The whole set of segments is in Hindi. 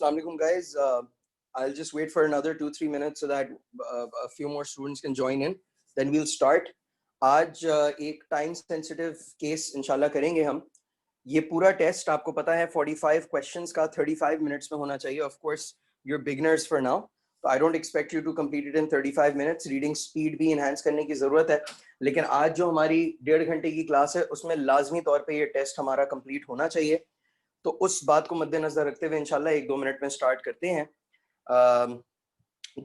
Assalamu alaikum, guys. I'll just wait for another 2-3 minutes so that a few more students can join in. Then we'll start. आज एक टाइम सेंसिटिव केस इंशाल्लाह करेंगे हम. ये पूरा टेस्ट आपको पता है 45 क्वेश्चंस का 35 मिनट्स में होना चाहिए. Of course you're beginners for now, so I don't expect you to complete it in 35 minutes. Reading speed भी इनहेंस करने की जरूरत है, लेकिन आज जो हमारी 1.5 घंटे की क्लास है उसमें लाजमी तौर पे ये टेस्ट हमारा कंप्लीट होना चाहिए. तो उस बात को मद्देनजर रखते हुए इंशाल्लाह 1-2 मिनट में स्टार्ट करते हैं.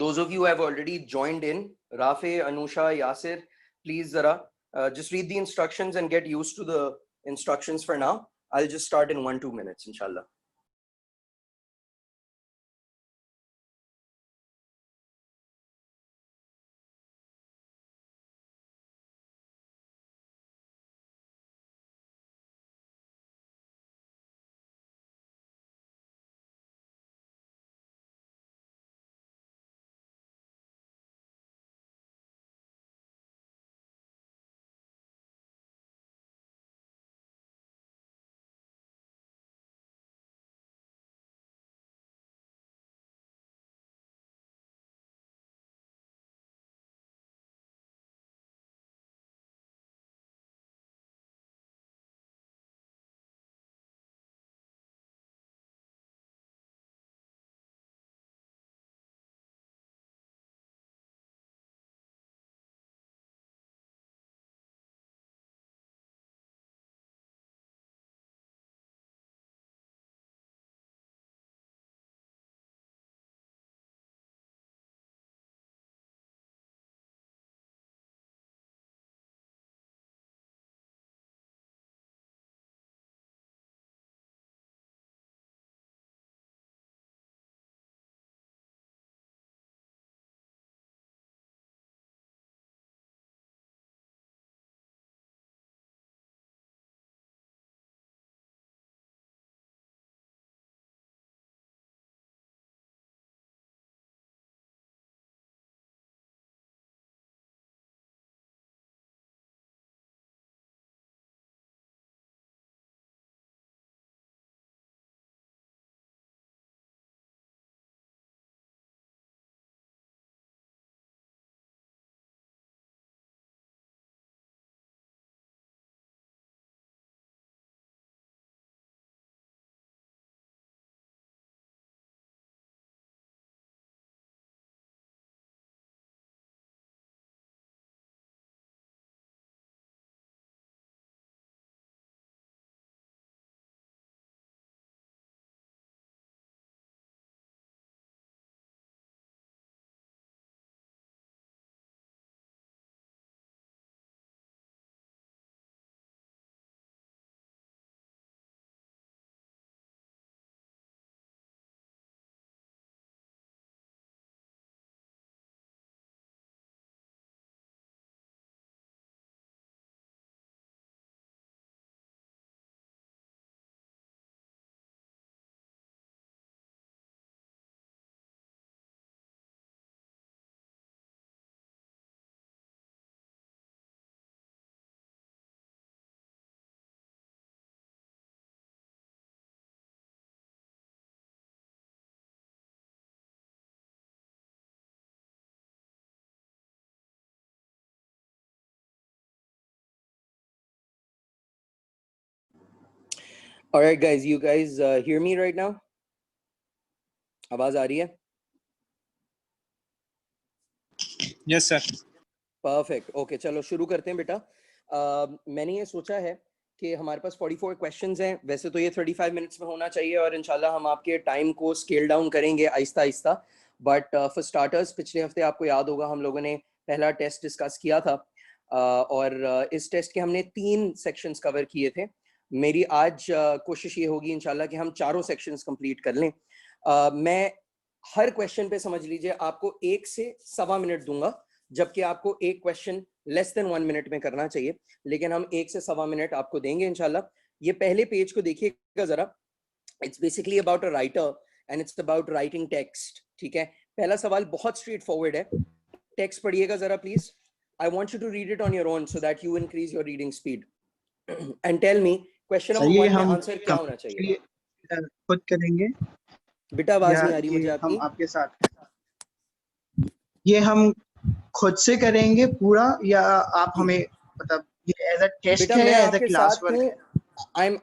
Those of you who have already joined in, Rafe, Anusha, Yasir, please zara just read the instructions and get used to the instructions for now. I'll just start in 1-2 minutes inshallah. All right, guys, you guys hear me right now? आवाज आ रही है? Yes, sir. Perfect. Okay, चलो शुरू करते हैं बेटा. मैंने ये सोचा है कि हमारे पास 44 क्वेश्चंस हैं. वैसे तो ये 35 मिनट्स में होना चाहिए और इंशाल्लाह हम आपके टाइम को स्केल डाउन करेंगे Aahista Aahista. But for starters, पिछले हफ्ते आपको याद होगा हम लोगों ने पहला टेस्ट डिस्कस किया था और इस टेस्ट के हमने 3 सेक्शंस कवर किए थे. मेरी आज कोशिश ये होगी इंशाल्लाह कि हम चारों सेक्शंस कंप्लीट कर लें. मैं हर क्वेश्चन पे समझ लीजिए आपको 1 से 1.25 मिनट दूंगा, जबकि आपको एक क्वेश्चन लेस देन 1 मिनट में करना चाहिए, लेकिन हम 1 से 1.25 मिनट आपको देंगे इंशाल्लाह. ये पहले पेज को देखिएगा जरा. It's basically about a writer and it's about writing text. ठीक है, पहला सवाल बहुत स्ट्रेट फॉरवर्ड है. टेक्स्ट पढ़िएगा जरा please. I want you to read it on your own so that you increase your reading speed and tell me question number 1 में आंसर क्या होना चाहिए. खुद करेंगे. बेटा आवाज या नहीं आ रही मुझे ये हम आपकी। आपके साथ ये हम खुद से करेंगे पूरा, या आप हमें मतलब ये एज अ टेस्ट बेटा है मैं या एज अ आपके क्लास साथ वर्क हूँ। है?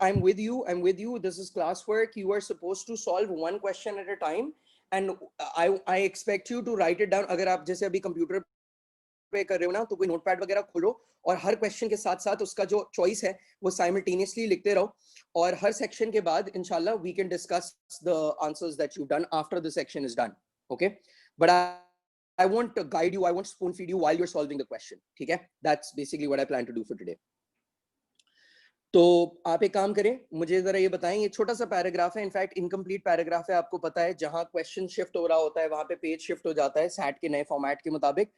I'm with you. I'm with you. This is classwork. You are supposed to solve one question at a time, and I expect you to write it down. अगर आप जैसे अभी कंप्यूटर पे कर रहे हो ना, तो कोई नोटपैड वगैरह खोलो और हर क्वेश्चन के साथ साथ उसका जो चॉइस है वो साइमल्टेनियसली लिखते रहो, और हर सेक्शन के बाद इंशाल्लाह we can discuss the answers that you done after the section is done. Okay, but I won't guide you. I won't spoon feed you while you're solving the question. ठीक है? That's basically what I plan to do for today. तो आप एक काम करें, मुझे जरा ये बताएं, ये छोटा सा पैराग्राफ है, इनफैक्ट इनकम्प्लीट पैराग्राफ है, आपको पता है जहां क्वेश्चन शिफ्ट हो रहा होता है वहां पे पेज शिफ्ट हो जाता है सैट के नए फॉर्मेट के मुताबिक.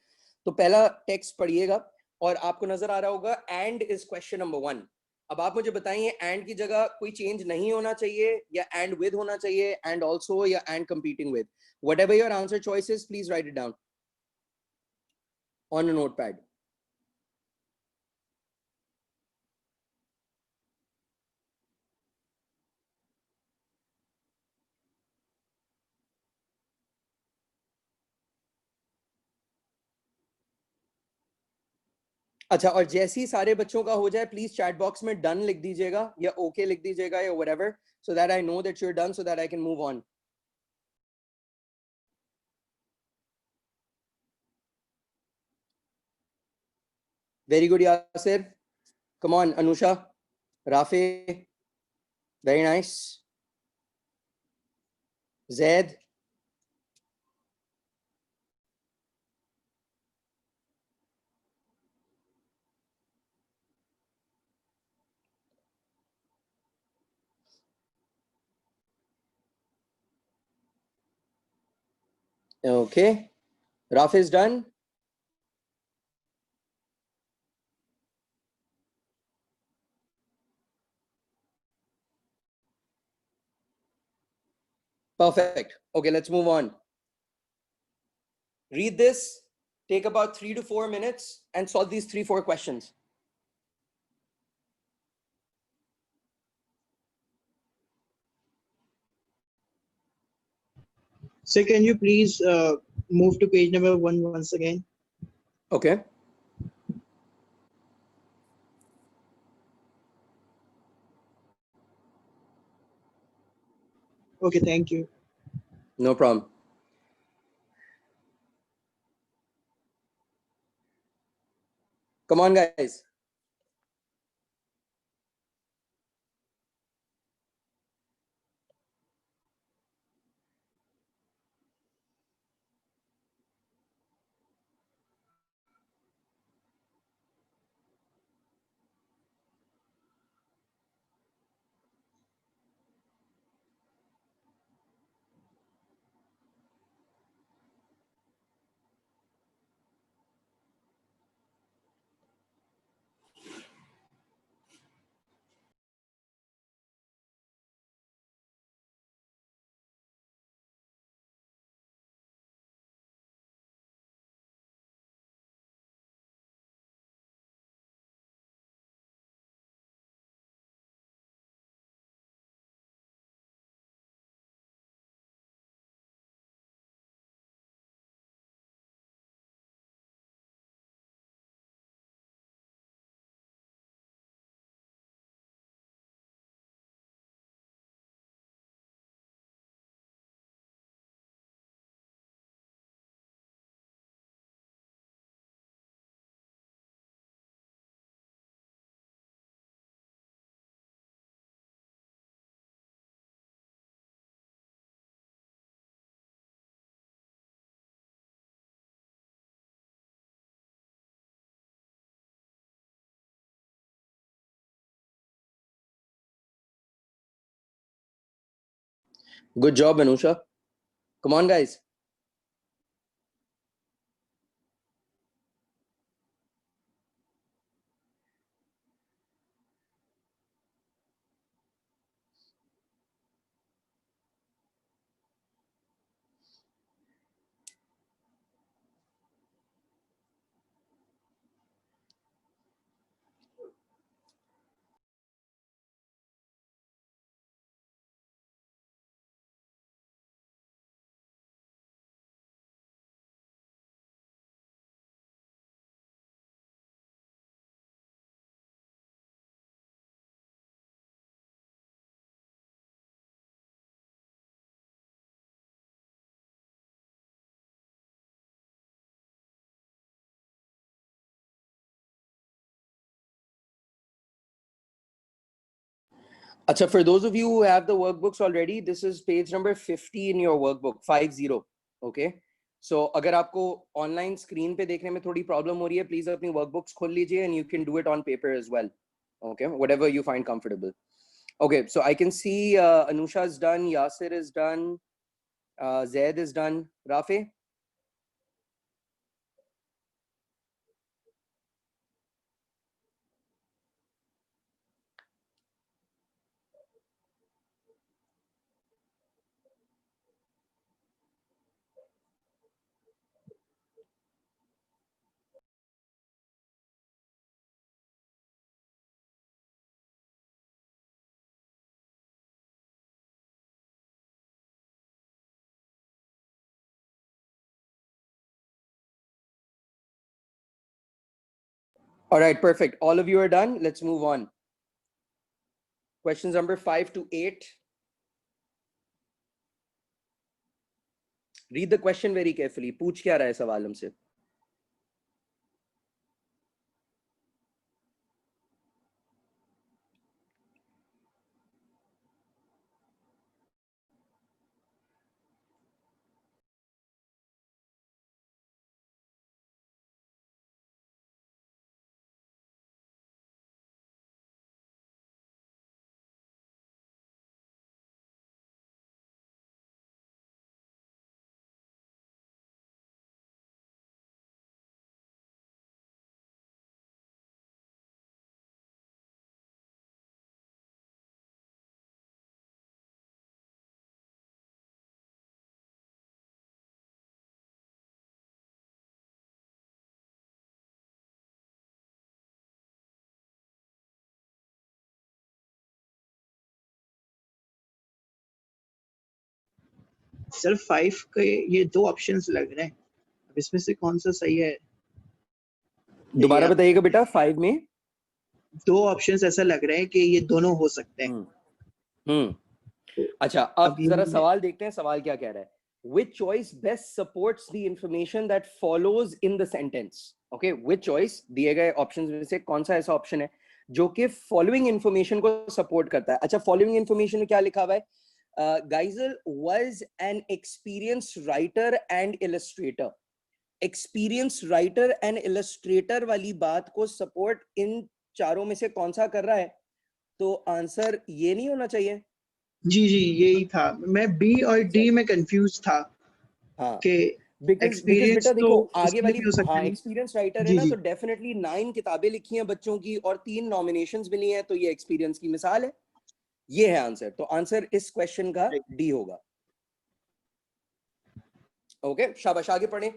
तो पहला टेक्स्ट पढ़िएगा और आपको नजर आ रहा होगा एंड इज क्वेश्चन नंबर 1. अब आप मुझे बताइए एंड की जगह कोई चेंज नहीं होना चाहिए या एंड विद होना चाहिए, एंड ऑल्सो या and competing with. Whatever your answer choices, please write it down on a notepad. अच्छा, और जैसे ही सारे बच्चों का हो जाए प्लीज चैट बॉक्स में डन लिख दीजिएगा या ओके लिख दीजिएगा या whatever, so that I know that you are done, so that I can move on. Very good Yasir, come on. Anusha, Rafe, very nice. Zaid, okay, Rafe is done. Perfect. Okay, let's move on. Read this, take about 3 to 4 minutes and solve these 3-4 questions. So can you please move to page number 1 once again? Okay. Okay, thank you. No problem. Come on, guys. Good job, Anusha. Come on, guys. Acha, for those of you who have the workbooks already, this is page number 50 in your workbook, 50. Okay. So अगर आपको online screen पे देखने में थोड़ी problem हो रही है, please अपनी workbooks खोल लीजिए and you can do it on paper as well. Okay, whatever you find comfortable. Okay, so I can see Anusha is done, Yasir is done, Zaid is done. Rafi? All right, perfect. All of you are done. Let's move on. Questions number 5 to 8. Read the question very carefully. पूछ क्या रहा है सवाल हमसे? सर 5 के ये 2 ऑप्शंस लग रहे हैं, अब इसमें से कौन सा सही है? दोबारा बताइएगा बेटा, 5 में 2 ऑप्शंस ऐसा लग रहा है कि ये दोनों हो सकते हैं। अच्छा, अब ये जरा सवाल देखते हैं, सवाल क्या कह रहा है? Which choice best supports the information that follows in the sentence? Okay, which choice दिए गए ऑप्शंस में से कौन सा ऐसा ऑप्शन है जो कि फॉलोइंग इंफॉर्मेशन को सपोर्ट करता है? अच्छा, फॉलोइंग इंफॉर्मेशन में क्या लिखा हुआ है? Geisel was an experienced writer and illustrator. Experienced writer and illustrator वाली बात को सपोर्ट इन चारों में से कौन सा कर रहा है? तो आंसर ये नहीं होना चाहिए? जी यही था, मैं बी और डी में कंफ्यूज था। हाँ, कि बिकॉज बेटा देखो आगे वाली, हाँ, है। एक्सपीरियंस राइटर है ना, तो डेफिनेटली 9 किताबें लिखी हैं बच्चों की और 3 नॉमिनेशंस मिली हैं, तो ये एक्सपीरियंस की मिसाल है। ये है आंसर, तो आंसर इस क्वेश्चन का डी होगा। ओके, शाबाश, आगे पढ़ें।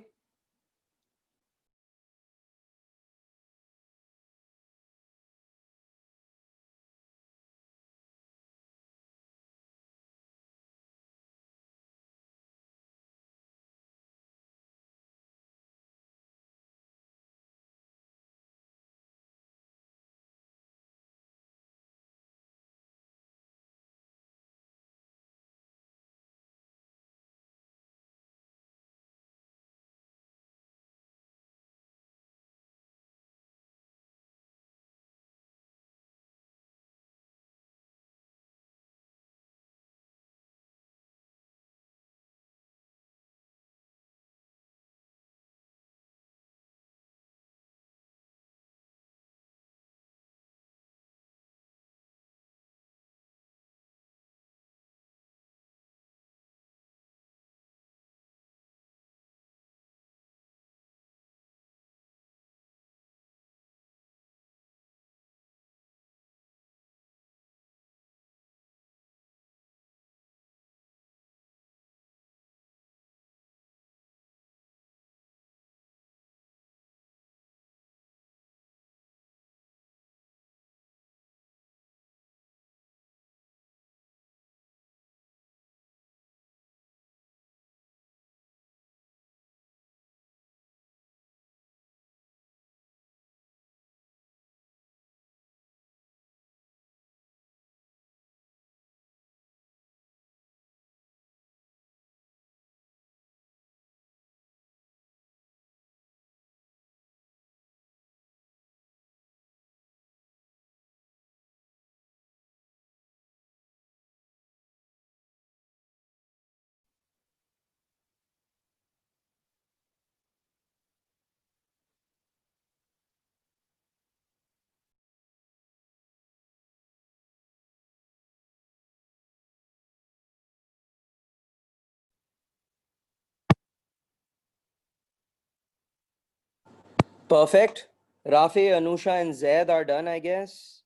Perfect. Rafi, Anusha and Zaid are done, I guess.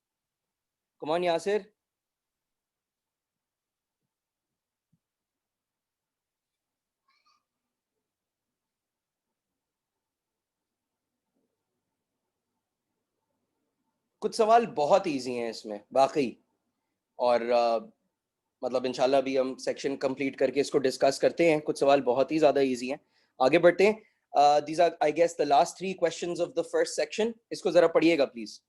Come on, Yasir. कुछ सवाल बहुत इजी हैं इसमें वाकई, और मतलब इंशाल्लाह भी हम सेक्शन कंप्लीट करके इसको डिस्कस करते हैं। कुछ सवाल बहुत ही ज्यादा इजी हैं, आगे बढ़ते हैं। these are I guess the last 3 questions of the first section. इसको जरा पढ़िएगा please.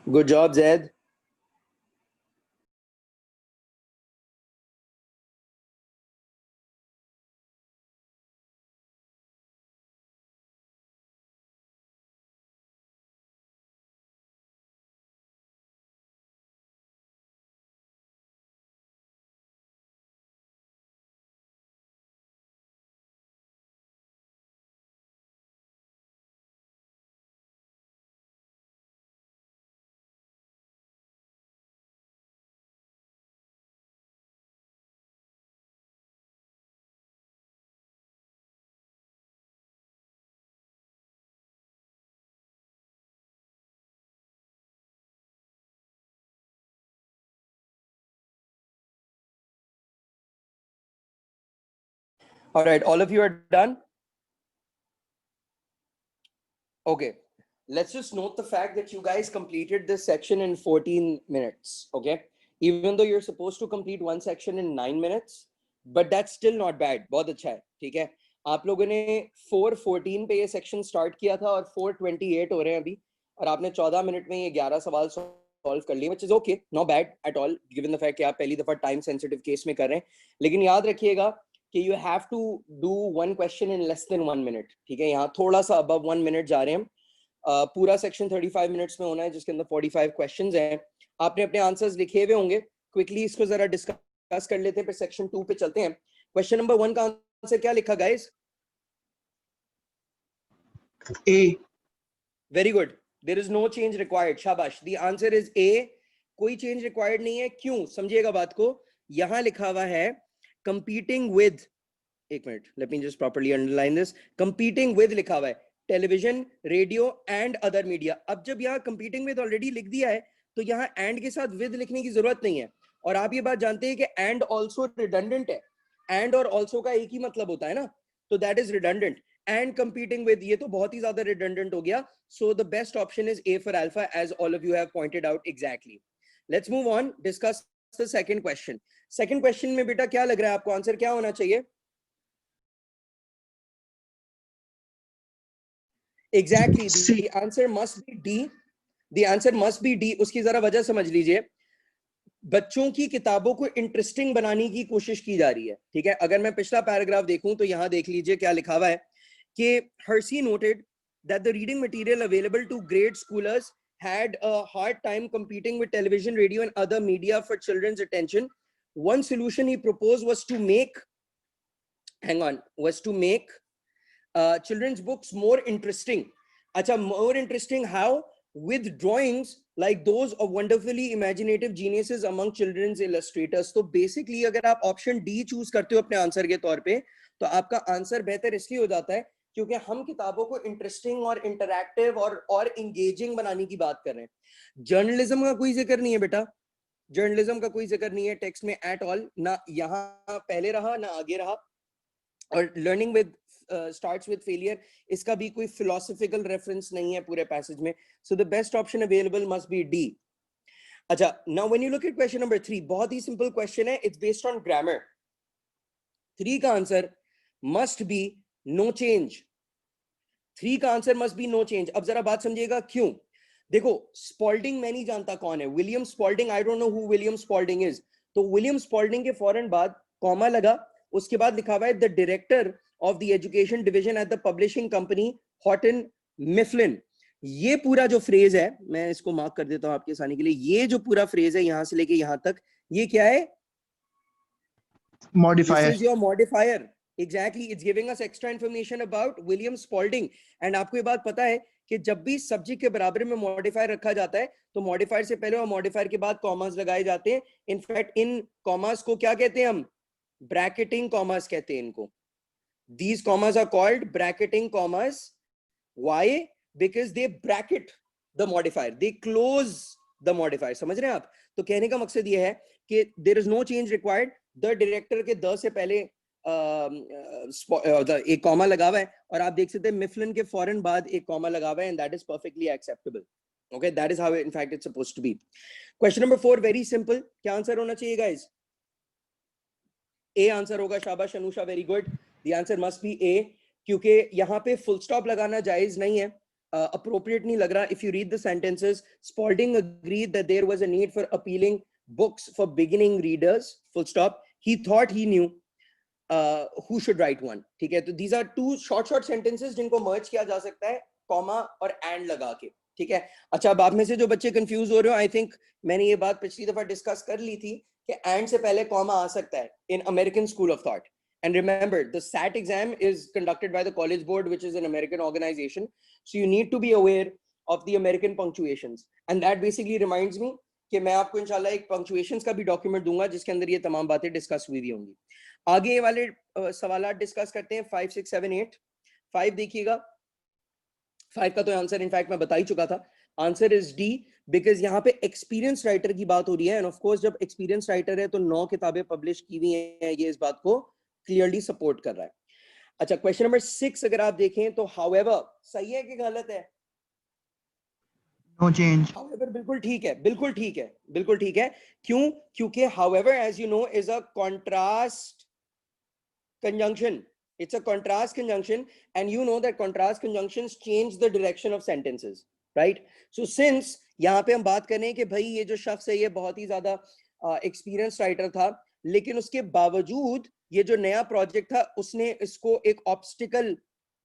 Good job, Zaid. All right, all of you are done? Okay, let's just note the fact that you guys completed this section in 14 minutes, okay? Even though you're supposed to complete one section in 9 minutes, but that's still not bad. बहुत अच्छा है, ठीक है? आप लोगों ने 4:14 पे ये सेक्शन स्टार्ट किया था और 4:28 हो रहे हैं अभी, और आपने 14 मिनट में ये 11 सवाल सॉल्व कर लिए, which is okay, not bad at all, given the fact कि आप पहली दफा टाइम सेंसिटिव केस में कर रहे हैं। लेकिन याद रखिएगा कि you have to do one question in less than 1 minute, ठीक है? यहाँ थोड़ा सा above 1 minute जा रहे हैं हम। पूरा सेक्शन 35 मिनट्स में होना है, जिसके अंदर 45 क्वेश्चंस हैं। आपने अपने आंसर्स लिखे हुए होंगे, क्विकली इसको जरा डिस्कस कर लेते हैं, फिर सेक्शन 2 पे चलते हैं। क्वेश्चन नंबर 1 का आंसर क्या लिखा guys? A. Very good, there is no change required, शाबाश। द आंसर इज ए, कोई चेंज रिक्वायर्ड नहीं है। क्यों? समझिएगा बात को। यहां लिखा हुआ है कंपीटिंग विद, एक minute, let me just properly underline this. Competing with लिखा हुआ है television, radio and other media. अब जब यहाँ कंपीटिंग विद ऑलरेडी लिख दिया है, तो यहाँ एंड के साथ विद लिखने की जरूरत नहीं है। और आप ये बात जानते हैं कि एंड ऑल्सो रिडंडेंट है। एंड और ऑल्सो का एक ही मतलब होता है ना, तो that is redundant. And competing with, ये तो बहुत ही ज्यादा रिडंडेंट हो गया। So the best option is A for alpha, as all of you have pointed out exactly. Let's move on, discuss the second question. Second question में बेटा क्या लग रहा है आपको, आंसर क्या होना चाहिए? Exactly, the answer must be D. The answer must be D. उसकी जरा वजह समझ लीजिए। बच्चों की किताबों को इंटरेस्टिंग बनाने की कोशिश की जा रही है, ठीक है? अगर मैं पिछला पैराग्राफ देखूं तो यहां देख लीजिए क्या लिखा हुआ है कि Hershey noted that the reading material available to grade schoolers had a hard time competing with television, radio, and other media for children's attention. One solution he proposed was to make, children's books more interesting. Acha, more interesting how? With drawings like those of wonderfully imaginative geniuses among children's illustrators. So basically, अगर आप option D choose करते हो अपने आंसर के तौर पे, तो आपका आंसर बेहतर इसलिए हो जाता है क्योंकि हम किताबों को इंटरेस्टिंग और इंटरैक्टिव और इंगेजिंग बनाने की बात कर रहे हैं. जर्नलिज्म का कोई जिक्र नहीं है बेटा, जर्नलिज्म का कोई जिक्र नहीं है टेक्स्ट में एट ऑल, ना यहाँ पहले रहा ना आगे रहा. और learning with starts with failure, इसका भी कोई philosophical reference नहीं है पूरे passage में. So the best option available must be D. अच्छा, now when you look at question number 3, बहुत ही simple question है, it's based on grammar. 3 का answer must be no change. 3 का answer must be no change. अब जरा बात समझिएगा क्यों. देखो, स्पॉल्डिंग मैं नहीं जानता कौन है, William Spalding, I don't know who William Spalding is. तो विलियम स्पॉल्डिंग के फौरन बाद कॉमा लगा, उसके बाद लिखा हुआ है the director of the education division at the publishing company Houghton Mifflin. ये पूरा जो फ्रेज है, मैं इसको मार्क कर देता हूं आपके आसानी के लिए, ये जो पूरा फ्रेज है यहां से लेके यहां तक, ये क्या है? Modifier. This is your modifier. Exactly, it's giving us extra information about William Spalding. And आपको ये बात पता है कि जब भी सब्जेक्ट के बराबर में मॉडिफायर रखा जाता है तो मॉडिफायर से पहले और मॉडिफायर के बाद कॉमास लगाए जाते हैं. इनफैक्ट इन कॉमास को क्या कहते हैं हम? ब्रैकेटिंग कॉमास कहते हैं इनको. These commas are called bracketing commas. Why? Because they bracket the modifier, they close the modifier. समझ रहे हैं आप? तो कहने का मकसद ये है कि there is no change required. The director के द से पहले एक कॉमा लगा हुआ है और आप देख सकते हैं मिफलिन के फौरन बाद एक कॉमा लगा हुआ है, and that is perfectly acceptable. Okay, that is how in fact it's supposed to be. Question number 4, very simple. क्या आंसर होना चाहिए guys? A आंसर होगा. शाबाश Anusha, very good. The answer must be A, क्योंकि यहाँ पे full stop लगाना जायज नहीं है, appropriate नहीं लग रहा. If you read the sentences, Spalding agreed that there was a need for appealing books for beginning readers, full stop. He thought he knew who should write one. ठीक है, तो these are two short sentences जिनको merge किया जा सकता है comma और and लगा के. ठीक है. अच्छा, अब आप में से जो बच्चे confuse हो रहे हो, I think मैंने ये बात पिछली दफा discuss कर ली थी कि and से पहले comma आ सकता है in American school of thought. And remember, the SAT exam is conducted by the College Board, which is an American organization. So you need to be aware of the American punctuations. And that basically reminds me कि मैं आपको इंशाल्लाह एक punctuations का भी document दूंगा जिसके अंदर ये तमाम बातें discuss हुई भी होंगी. आगे ये वाले सवालात discuss करते हैं. 5, 6, 7, 8. 5 देखिएगा. 5 का तो आंसर इनफैक्ट मैं बता ही चुका था. आंसर इज D, बिकॉज यहाँ पे एक्सपीरियंस राइटर की बात हो रही है. एंड ऑफ कोर्स जब एक्सपीरियंस राइटर है तो 9 किताबें पब्लिश की हुई हैं, ये इस बात को क्लियरली सपोर्ट कर रहा है. अच्छा, क्वेश्चन नंबर 6 अगर आप देखें तो हाउएवर सही है कि गलत है? No change. हाउएवर बिल्कुल ठीक है, बिल्कुल ठीक है, बिल्कुल ठीक है. क्यों? क्योंकि however as you know is a contrast conjunction. It's a contrast conjunction, and you know that contrast conjunctions change the direction of sentences, right? So since यहाँ पे हम बात कर रहे हैं कि भाई ये जो शख्स है ये बहुत ही ज्यादा एक्सपीरियंस राइटर था, लेकिन उसके बावजूद ये जो नया प्रोजेक्ट था उसने इसको एक ऑब्स्टिकल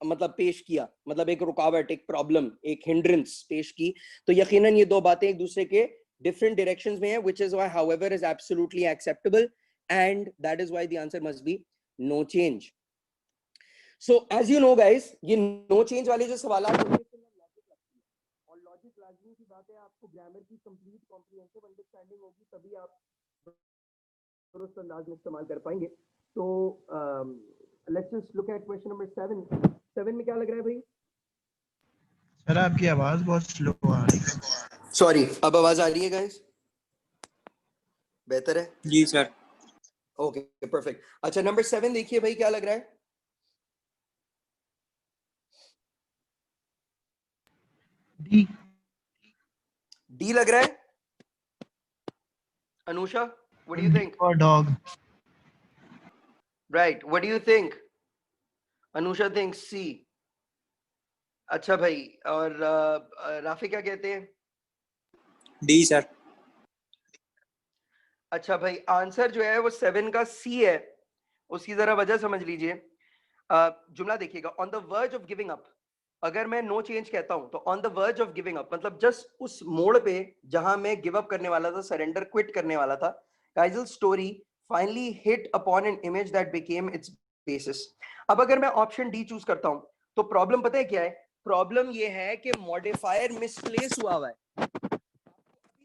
मतलब पेश किया, मतलब एक रुकावट, एक प्रॉब्लम, एक हिंड्रेंस पेश की, तो यकीनन ये दो बातें एक दूसरे के डिफरेंट डायरेक्शंस में है, which is why however is absolutely acceptable, and that is why the answer must be no change. So as you know guys, ये no change वाले जो सवालात होते हैं लॉजिक लगती है, और लॉजिक लाजमी की बात है, आपको ग्रामर की कंप्लीट कॉम्प्रिहेंसिव अंडरस्टैंडिंग होगी तभी आप दुरुस्त अंदाज में इस्तेमाल कर पाएंगे. तो let's just look at question number 7. 7 में क्या लग रहा है भाई? सर आपकी आवाज बहुत स्लो आ रही है. सॉरी, अब आवाज आ रही है गाइस? बेहतर है जी सर. Okay, perfect. अच्छा, नंबर 7 देखिए भाई, क्या लग रहा है? डी. डी लग रहा है. Anusha, what do you think? और dog. Right, what do you think? Anusha thinks C. अच्छा भाई, और राफी क्या कहते हैं? D sir. अच्छा भाई, आंसर जो है वो 7 का सी है. उसकी जरा वजह समझ लीजिए. जुमला देखिएगा. On the verge of giving up अगर मैं नो चेंज कहता हूं तो on the verge of giving up मतलब जस्ट उस मोड़ पे जहां मैं गिव अप करने वाला था, सरेंडर क्विट करने वाला था, Kaizal story finally hit upon an image that became its basis. अब अगर मैं ऑप्शन डी चूज करता हूं तो प्रॉब्लम पता है क्या है? प्रॉब्लम ये है कि मॉडिफायर मिसप्लेस हुआ है।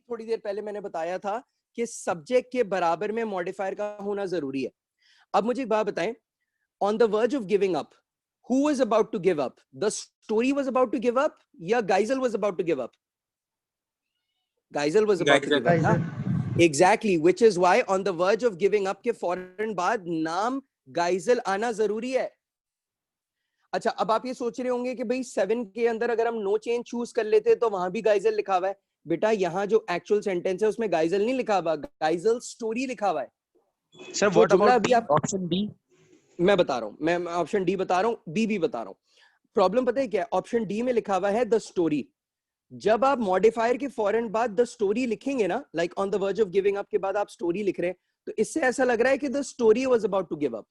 थोड़ी देर पहले मैंने बताया था कि सब्जेक्ट के बराबर में मॉडिफायर का होना जरूरी है। अब मुझे एक बात बताएं, on the verge of giving up, who was about to give up? The story was about to give up या Geisel was about to give up? Geisel was about to give up ना? Exactly, which is why on the verge of giving up के फौरन बाद नाम Geisel आना जरूरी है। अच्छा, अब आप ये सोच रहे होंगे कि भाई 7 के अंदर अगर हम नो चेंज चूज कर लेते तो वहां भी Geisel लिखा हुआ है। बेटा यहाँ जो एक्चुअल सेंटेंस है उसमें Geisel नहीं लिखा हुआ, Geisel स्टोरी लिखा हुआ है। Sir what about option B? मैं बता रहा हूँ, मैं ऑप्शन डी बता रहा हूँ, बी भी बता रहा हूँ। प्रॉब्लम पता है क्या है? ऑप्शन डी में लिखा हुआ है द स्टोरी। जब आप मॉडिफायर के फौरन बाद द स्टोरी लिखेंगे ना, like on the verge of giving up के बाद आप स्टोरी लिख रहे हैं, तो इससे ऐसा लग रहा है कि the story was about to give up.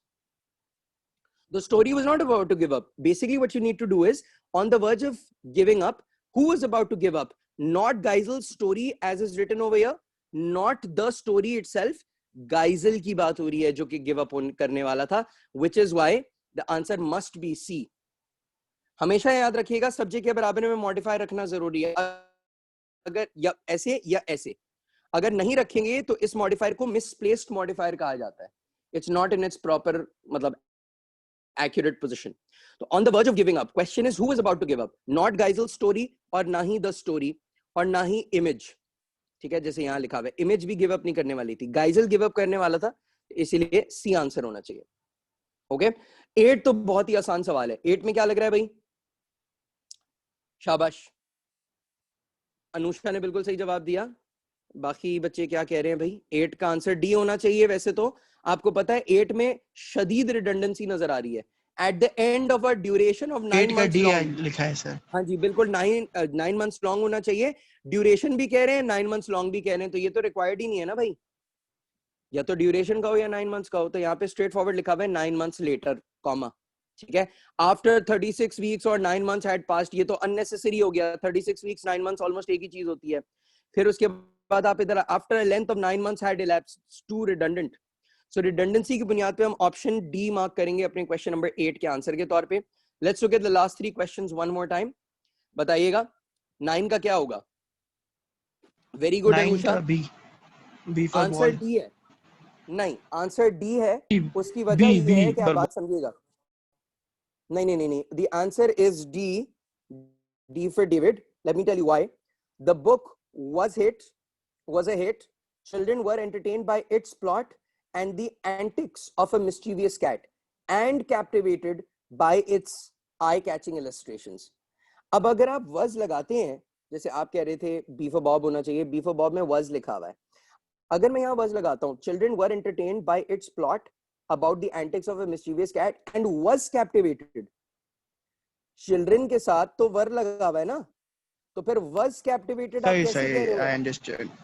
The story was not about to give up. Basically what you need to do is on the verge of giving up, who was about to give up? Not Geisel's story as is written over here, not the story itself. Geisel की बात हो रही है जो कि गिव अप करने वाला था, which is why the answer must be C। हमेशा याद रखिएगा सब्जेक्ट के बराबर में मॉडिफायर रखना जरूरी है। अगर या ऐसे अगर नहीं रखेंगे तो इस मॉडिफायर को मिसप्लेस्ड मॉडिफायर कहा जाता है। It's not in its proper मतलब एक्यूरेट पोजीशन। तो on the verge of giving up, question is who is about to give up? Not Geisel's story और ना ही द स्टोरी और ना ही इमेज। ठीक है, जैसे यहां लिखा हुआ है इमेज भी गिव अप नहीं करने वाली थी, Geisel गिव अप करने वाला था, इसीलिए सी आंसर होना चाहिए। ओके, 8 तो बहुत ही आसान सवाल है। 8 में क्या लग रहा है भाई? शाबाश, अनुष्का ने बिल्कुल सही जवाब दिया। बाकी बच्चे क्या कह रहे हैं भाई? 8 का आंसर डी होना चाहिए। वैसे तो आपको पता है 8 में शदीद रिडंडेंसी नजर आ रही है। At the end of a duration of 9 months long लिखा है सर। हाँ जी बिल्कुल, 9 मंथ्स लॉन्ग होना चाहिए। ड्यूरेशन भी कह रहे हैं, 9 मंथ्स लॉन्ग भी कह रहे हैं, तो ये तो रिक्वायर्ड ही नहीं है ना भाई। या तो ड्यूरेशन का हो या 9 मंथ्स का हो। तो यहाँ पे स्ट्रेट फॉरवर्ड लिखा हुआ है 9 मंथ्स लेटर कॉमा। ठीक है, आफ्टर 36 वीक्स और 9 मंथ्स हैड पास्ड, ये तो अननेसेसरी हो गया। 36 वीक्स 9 मंथ्स ऑलमोस्ट एक ही चीज होती है। फिर उसके बाद आप इधर after a length of 9 months had elapsed, to redundant. So redundancy की बुनियाद पे हम ऑप्शन डी मार्क करेंगे अपने क्वेश्चन नंबर 8 के आंसर के तौर पे। Let's look at the last 3 questions one more time. बताइएगा 9 का क्या होगा? Very good Anusha, B for answer D है। नहीं, आंसर डी है। उसकी वजह ये है कि आप बात समझिएगा। नहीं, the answer is D, D for David. Let me tell you why. The book was a hit. Children were entertained by its plot and the antics of a mischievous cat and captivated by its eye-catching illustrations. अब अगर आप was लगाते हैं, जैसे आप कह रहे थे B for Bob होना चाहिए, B for Bob में was लिखा हुआ है। अगर मैं यहाँ was लगाता हूँ, children were entertained by its plot about the antics of a mischievous cat and was captivated, children के साथ तो were लगा हुआ है ना, तो फिर was captivated आप कैसे कह रहे हो? I understood.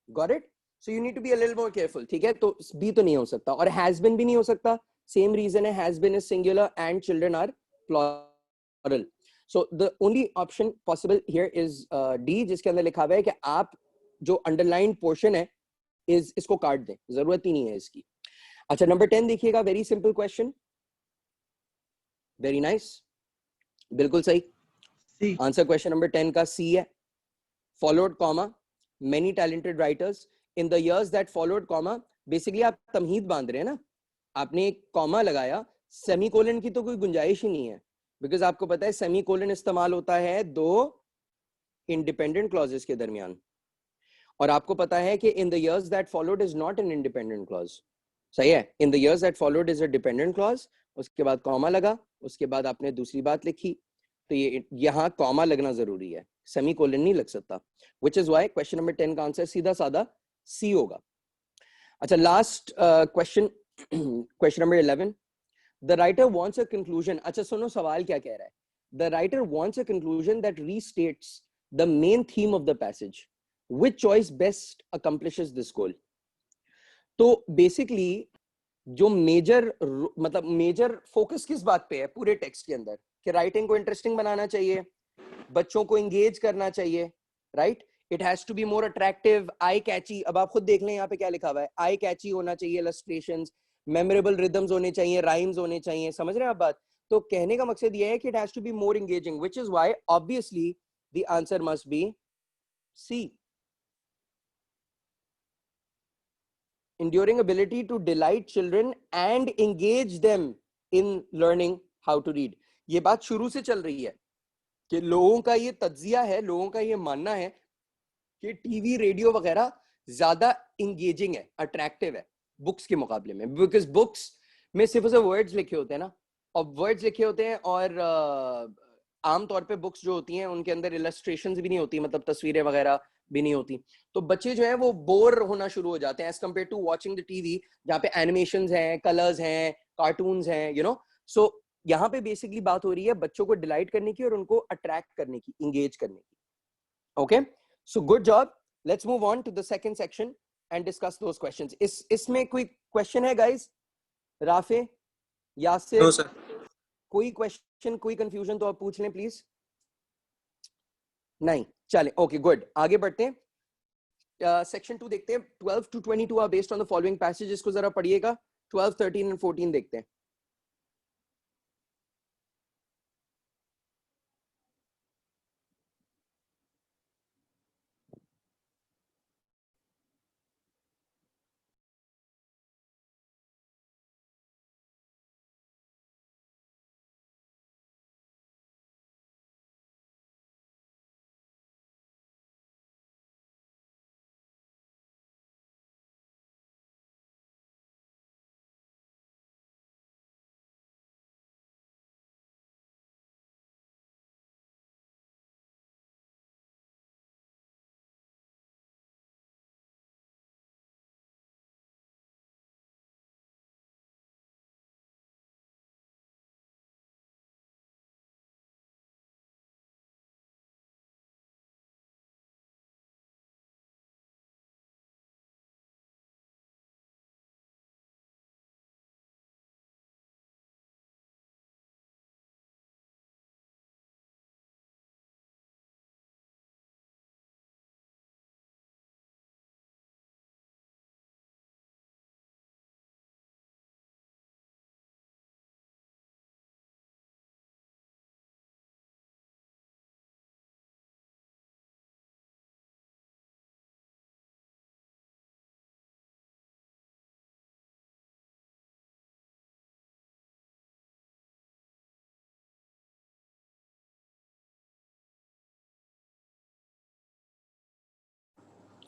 Got it? So you need to be a little more careful. ठीक है, तो B तो नहीं हो सकता और has been भी नहीं हो सकता। Same reason है, has been is singular and children are plural. So the only option possible here is D, जिसके अंदर लिखा हुआ है कि आप जो underlined portion है is इसको काट दें, जरूरत ही नहीं है इसकी। अच्छा, नंबर 10 देखिएगा, very simple question, very nice, बिल्कुल सही आंसर। क्वेश्चन नंबर 10 का सी है। Followed comma, many talented writers in the years that followed comma. Basically आप तमहीद बांध रहे हैं ना, आपने एक कॉमा लगाया, सेमीकोलन की तो कोई गुंजाइश ही नहीं है, बिकॉज आपको पता है सेमीकोलन इस्तेमाल होता है दो इंडिपेंडेंट क्लॉजेस के दरमियान, और आपको पता है कि in the years that followed is not an independent clause. सही है, in the years that followed is a dependent clause. उसके बाद कॉमा लगा, उसके बाद आपने दूसरी बात लिखी, तो ये यहाँ कॉमा लगना जरूरी है, सेमीकोलन नहीं लग सकता, which is why question number 10 का आंसर सीधा साधा सी होगा। अच्छा, last question, question number 11। The writer wants a conclusion. अच्छा सुनो सवाल क्या कह रहा है। The writer wants a conclusion that restates the main theme of the passage, which choice best accomplishes this goal. तो बेसिकली जो मेजर मतलब मेजर फोकस किस बात पे है पूरे टेक्स्ट के अंदर? कि राइटिंग को इंटरेस्टिंग बनाना चाहिए, बच्चों को एंगेज करना चाहिए, right? It has to be more attractive, eye catchy. अब आप खुद देख लें यहाँ पे क्या लिखा हुआ है, आई कैची होना चाहिए, इलस्ट्रेशंस, मेमोरेबल रिदम्स होने चाहिए, राइम्स होने चाहिए, समझ रहे हैं आप बात? तो कहने का मकसद ये है कि it has to be more engaging, which is why obviously the answer must be C. Enduring ability to delight children and engage them in learning how to read। ये बात शुरू से चल रही है कि लोगों का ये तज्जिया है, लोगों का ये मानना है कि टीवी रेडियो वगैरह ज्यादा इंगेजिंग है, अट्रैक्टिव है बुक्स के मुकाबले में, बिकॉज बुक्स में सिर्फ सिर्फ वर्ड्स लिखे होते हैं ना, और वर्ड्स लिखे होते हैं, और आमतौर पे बुक्स जो होती हैं उनके अंदर इलस्ट्रेशंस भी नहीं होती, मतलब तस्वीरें वगैरह भी नहीं होती। तो बच्चे जो है वो बोर होना शुरू हो जाते हैं as compare to watching the TV, जहाँ पे एनिमेशंस हैं, कलर्स हैं, कार्टून्स हैं, यू नो। सो यहाँ पे बेसिकली बात हो रही है बच्चों को डिलाइट करने की और उनको अट्रैक्ट करने की, इंगेज करने की। Okay, so good job. Let's move on to the second section and discuss those questions. इसमें कोई क्वेश्चन है guys? Rafe, Yasir? No sir. कोई क्वेश्चन, कोई कंफ्यूजन तो आप पूछ लें प्लीज। नहीं, चलें, ओके गुड, आगे बढ़ते हैं। सेक्शन 2 देखते हैं। 12 to 22 are based on the following passage. इसको जरा पढ़िएगा। 12, 13 एंड 14 देखते हैं।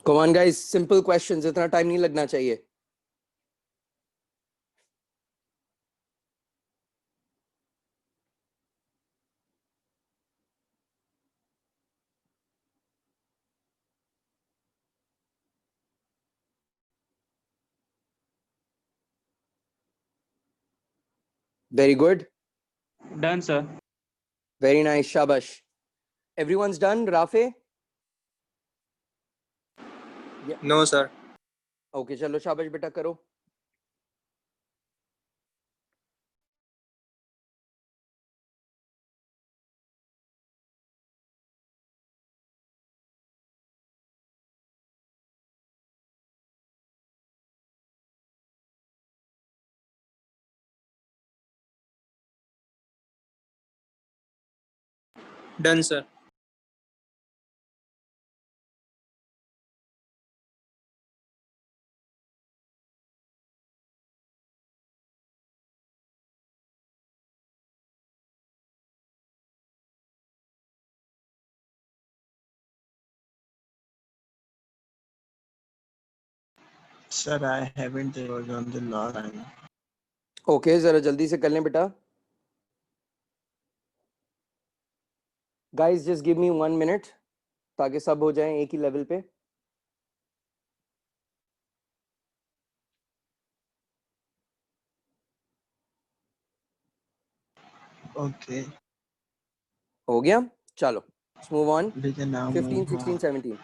Come on guys, simple questions, इतना टाइम नहीं लगना चाहिए। Very good. Done, sir. Very nice, shabash. Everyone's done, Rafe? No sir. Okay, चलो शाबाश बेटा, करो। Done sir. Sir, I haven't worked on the last time. Okay, जरा जल्दी से कर लें बेटा। Guys, just give me 1 minute ताकि सब हो जाएं एक ही लेवल पे। Okay. हो गया? चलो, let's move on। लेकिन नाम 15, 16, 17।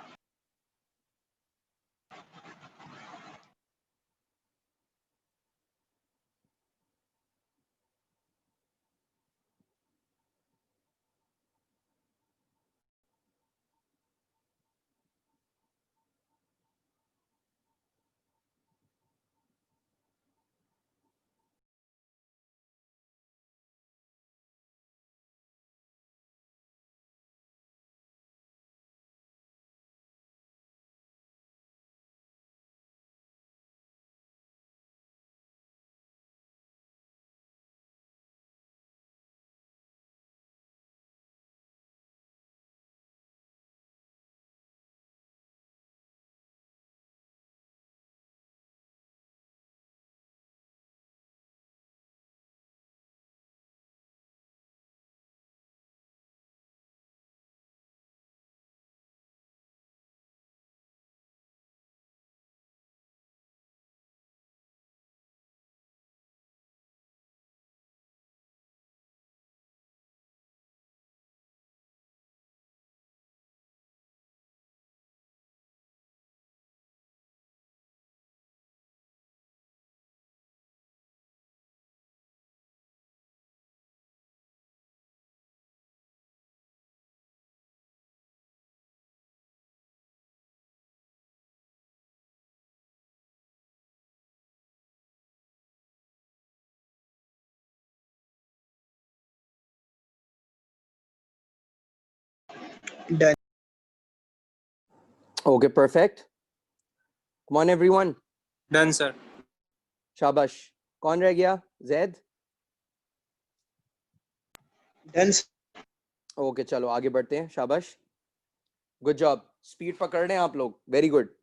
Done. Okay, perfect. Come on everyone. Done, sir. शाबाश. कौन रह गया? जैद. Done. ओके चलो आगे बढ़ते हैं. शाबाश. Good job. स्पीड पकड़ रहे हैं आप लोग. Very good.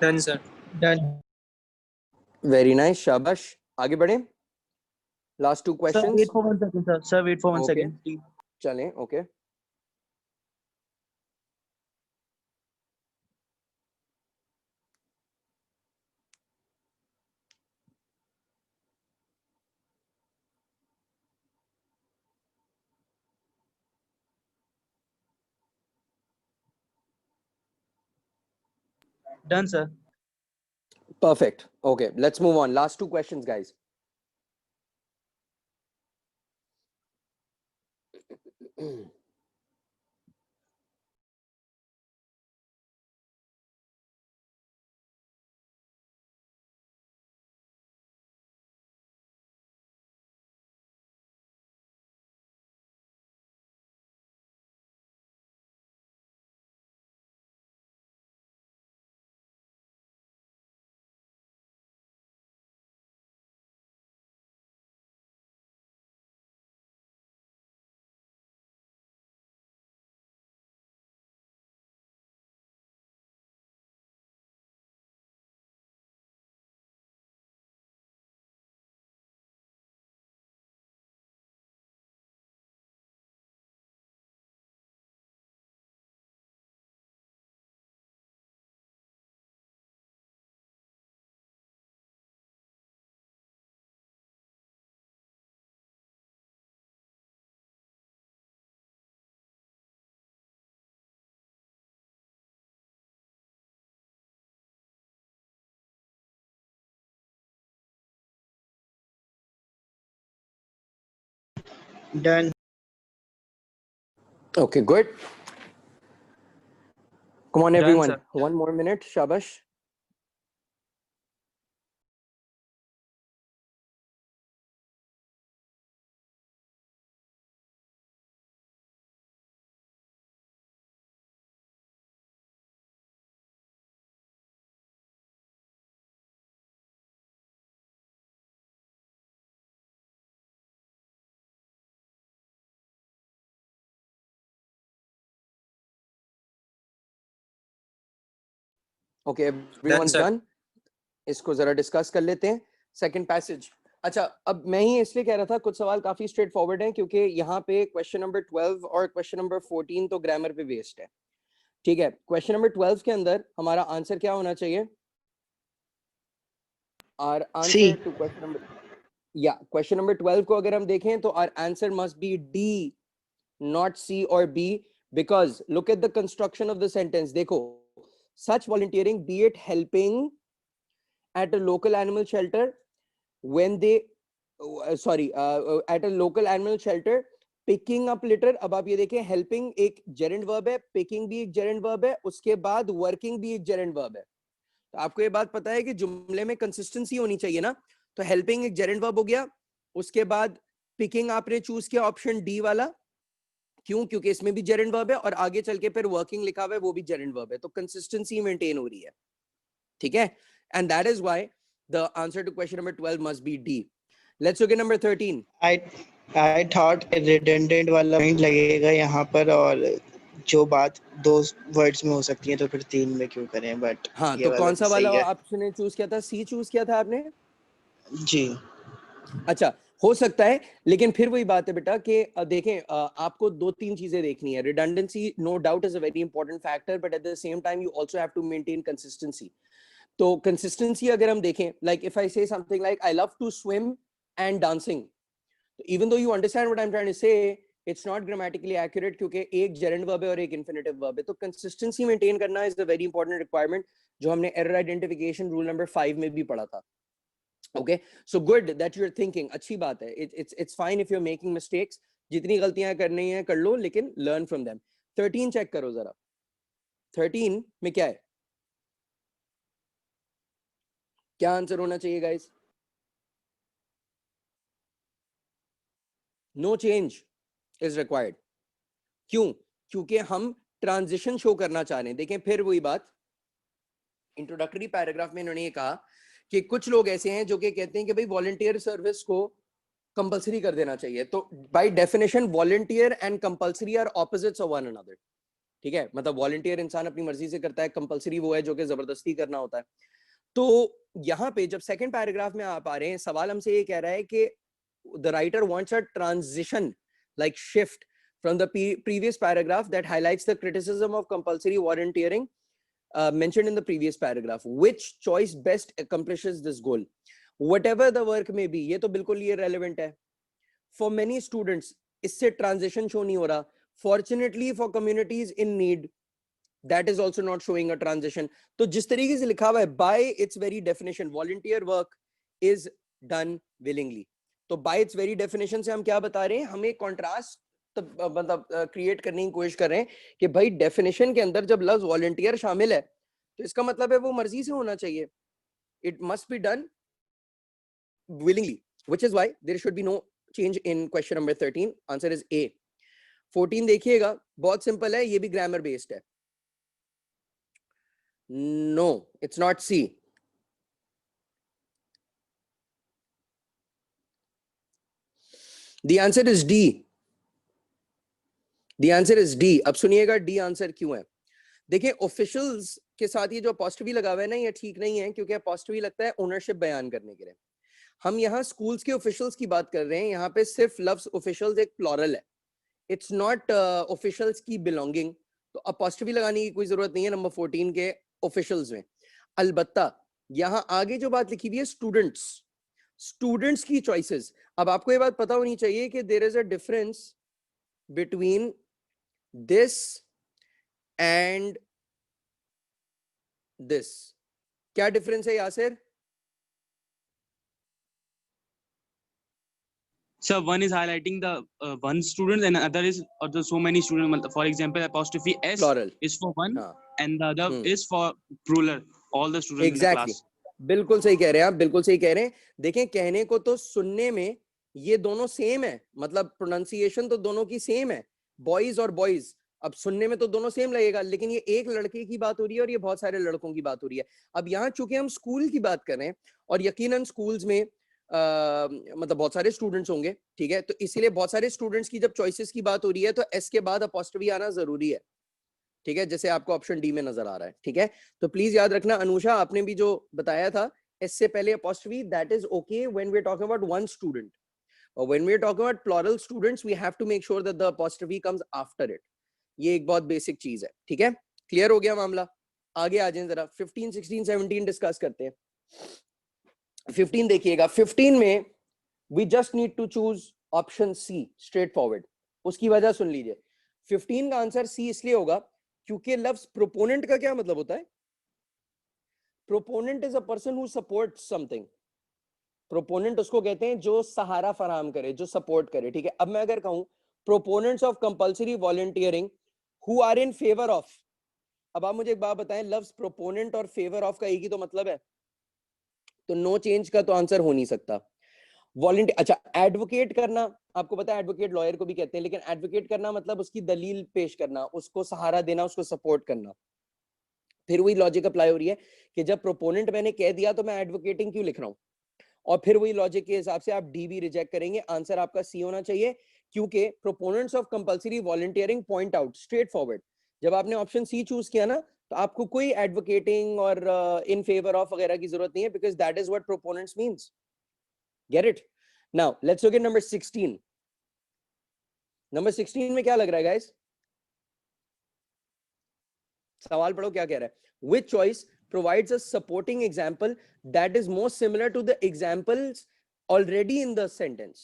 Done, sir. Done. Very nice. शाबाश. आगे बढ़े. Last 2 Sir, questions. wait for 1 second, sir. Sir, wait for one Okay. second, please. चलें. Okay. Done, sir. Perfect. Okay, let's move on. Last 2 questions, guys. Done. Okay, good. Come on, Done, everyone. sir. 1 more minute. Shabash. Okay, Done, everyone's sir. done. इसको जरा डिस्कस कर लेते हैं. Second passage. अच्छा, अब मैं ही इसलिए कह रहा था कुछ सवाल काफी स्ट्रेट फॉरवर्ड हैं क्योंकि यहाँ पे क्वेश्चन नंबर 12 और क्वेश्चन नंबर 14 तो ग्रामर पे बेस्ड है. ठीक है. क्वेश्चन नंबर 12 के अंदर हमारा आंसर क्या होना चाहिए? Our answer to question number, yeah, question number 12 को अगर हम देखें तो our answer must be D, not C or B, because look at the construction of the sentence. देखो such volunteering, be it helping at a local animal shelter when they at a local animal shelter, picking up litter. अब आप ये देखें, helping एक gerund verb है, picking भी एक gerund verb है, उसके बाद working भी एक gerund verb है. तो आपको ये बात पता है कि जुमले में कंसिस्टेंसी होनी चाहिए ना. तो हेल्पिंग एक जेरेंड वर्ब हो गया, उसके बाद पिकिंग आपने चूज किया ऑप्शन डी वाला. क्यों? क्योंकि इसमें भी जेरेंड वर्ब है और आगे चल के फिर वर्किंग लिखा हुआ है, वो भी जेरेंड वर्ब है. तो कंसिस्टेंसी मेंटेन हो रही है. ठीक है? And that is why the answer to question number 12 must be D. Let's look at number 13. I thought redundant वाला पॉइंट लगेगा यहाँ पर, और जो बात 2 वर्ड्स में हो सकती है तो फिर 3 में क्यों करें, बट हाँ, ये तो वाला कौन सा भी वाला सही है. आपने चूज किया था? सी चूज किया था आपने? जी. अच्छा, हो सकता है, लेकिन फिर वही बात है बेटा कि देखें, आपको 2-3 चीजें देखनी है. Redundancy no doubt is a very important factor, but at the same time you also have to maintain consistency. तो कंसिस्टेंसी अगर हम देखें, like if I say something like I love to swim and dancing, even though you understand what I am trying to say, it's not grammatically accurate क्योंकि एक जेरेंड वर्ब है और एक इंफिनिटिव वर्ब है. तो कंसिस्टेंसी मेंटेन करना is a very important requirement, जो हमने एरर आइडेंटिफिकेशन रूल नंबर 5 में भी पढ़ा था. Okay, so good that you're thinking. अच्छी बात है. It's fine if you're making mistakes. जितनी गलतियां करनी है कर लो, लेकिन learn from them. 13 चेक करो जरा. 13 में क्या है? क्या आंसर होना चाहिए guys? No change is required. क्यों? क्योंकि हम ट्रांजिशन शो करना चाह रहे हैं. देखें फिर वही बात, इंट्रोडक्टरी पैराग्राफ में इन्होंने ये कहा कि कुछ लोग ऐसे हैं जो कि कहते हैं कि भाई वॉलंटियर सर्विस को कंपलसरी कर देना चाहिए. तो by definition voluntary and compulsory are opposites of one another. ठीक है? मतलब वॉलंटियर इंसान अपनी मर्जी से करता है, कंपलसरी वो है जो कि जबरदस्ती करना होता है. तो यहाँ पे जब सेकंड पैराग्राफ में आप आ रहे हैं, सवाल हमसे ये कह रहा है कि the writer wants a transition, like shift from the previous paragraph that highlights the criticism of compulsory volunteering mentioned in the previous paragraph. Which choice best accomplishes this goal? Whatever the work may be, ये तो बिल्कुल ये relevant है. For many students, इससे transition show नहीं हो रहा. Fortunately for communities in need, that is also not showing a transition. तो जिस तरीके से लिखा हुआ है, by its very definition, volunteer work is done willingly. तो by its very definition से हम क्या बता रहे हैं? हम एक contrast मतलब क्रिएट करने की कोशिश कर रहे हैं कि भाई डेफिनेशन के अंदर जब लफ्ज वॉलंटियर शामिल है तो इसका मतलब है वो मर्जी से होना चाहिए. It must be done willingly, which is why there should be no change in question number 13. Answer is A. 14 देखिएगा, बहुत सिंपल है, ये भी ग्रामर बेस्ड है. No, it's not C. The answer is D. The answer is D. अब सुनिएगा D आंसर क्यों है. देखिए ऑफिशियल्स के साथ ये जो अपॉस्ट्रोफी लगा हुआ है ना, ये ठीक नहीं है, क्योंकि अपॉस्ट्रोफी लगता है ओनरशिप बयान करने के लिए. हम यहाँ स्कूल्स के ऑफिशियल्स की बात कर रहे हैं, यहाँ पे सिर्फ लफ्ज ऑफिशियल्स एक प्लूरल है. इट्स नॉट ऑफिशियल्स की बिलोंगिंग. तो अपॉस्ट्रोफी लगाने की कोई जरूरत नहीं है नंबर 14 के ऑफिशियल्स में. अलबत्ता यहाँ आगे जो बात लिखी हुई है स्टूडेंट्स, स्टूडेंट्स की चॉइसेस. अब आपको ये बात पता होनी चाहिए कि there is a difference between this and this. क्या डिफरेंस है Yasir? Sir, one is highlighting the one student and other is or the so many students. For example, apostrophe S Plural. is for one हाँ. and the other is for plural. All the students Exactly. in the class. बिल्कुल सही कह रहे हैं आप, बिल्कुल सही कह रहे हैं. देखें कहने को तो सुनने में ये दोनों सेम है, मतलब प्रोनाउंसिएशन तो दोनों की सेम है, बॉयज और बॉयज. अब सुनने में तो दोनों सेम लगेगा, लेकिन ये एक लड़के की बात हो रही है और ये बहुत सारे लड़कों की बात हो रही है. अब यहाँ चूंकि हम स्कूल की बात कर रहे हैं और यकीनन स्कूल्स में मतलब बहुत सारे स्टूडेंट्स होंगे, ठीक है, तो इसीलिए बहुत सारे स्टूडेंट्स की जब चॉइसेस की बात हो रही है तो एस के बाद अपॉस्ट्रोफी आना जरूरी है. ठीक है, जैसे आपको ऑप्शन डी में नजर आ रहा है. ठीक है, तो प्लीज याद रखना. अनुषा आपने भी जो बताया था एस से पहले apostrophe, that is okay when we are talking about one student, और when we are talking about plural students we have to make sure that the apostrophe comes after it. ये एक बहुत बेसिक चीज है. ठीक है, क्लियर हो गया मामला? आगे आ जाएं जरा. 15, 16, 17 डिस्कस करते हैं. 15 देखिएगा. 15 में we just need to choose option C, straightforward. उसकी वजह सुन लीजिए. 15 का आंसर सी इसलिए होगा क्योंकि लफ्ज प्रोपोनेंट का क्या मतलब होता है? Proponent is a person who supports something. Proponent उसको कहते हैं जो सहारा फराहम करे, जो सपोर्ट करे, ठीक है। अब मैं अगर कहूं proponents of compulsory volunteering who are in favour of, अब आप मुझे एक बात बताएं, लफ्ज प्रोपोनेंट और फेवर ऑफ का एक ही तो मतलब है, तो नो चेंज का तो आंसर हो नहीं सकता। वॉलंटियर, अच्छा एडवोकेट करना, आपको पता है एडवोकेट लॉयर को भी कहते हैं, लेकिन एडवोकेट करना मतलब उसकी दलील पेश करना, उसको सहारा देना, उसको सपोर्ट करना। फिर वही लॉजिक अप्लाई हो रही है कि जब प्रोपोनेंट मैंने कह दिया तो मैं एडवोकेटिंग क्यों लिख रहा हूं, और फिर वही लॉजिक के हिसाब से आप डी भी रिजेक्ट करेंगे। आंसर आपका सी होना चाहिए, क्योंकि proponents of compulsory volunteering point out straight forward. जब आपने ऑप्शन सी चूज किया ना, तो आपको कोई एडवोकेटिंग और इन फेवर ऑफ वगैरह की जरूरत नहीं है, because that is what proponents means. Get it? Now let's look at number 16। Number 16 में क्या लग रहा है गाइस? सवाल पढ़ो क्या कह रहा है। विच choice provides a supporting example that is most similar to the examples already in the sentence,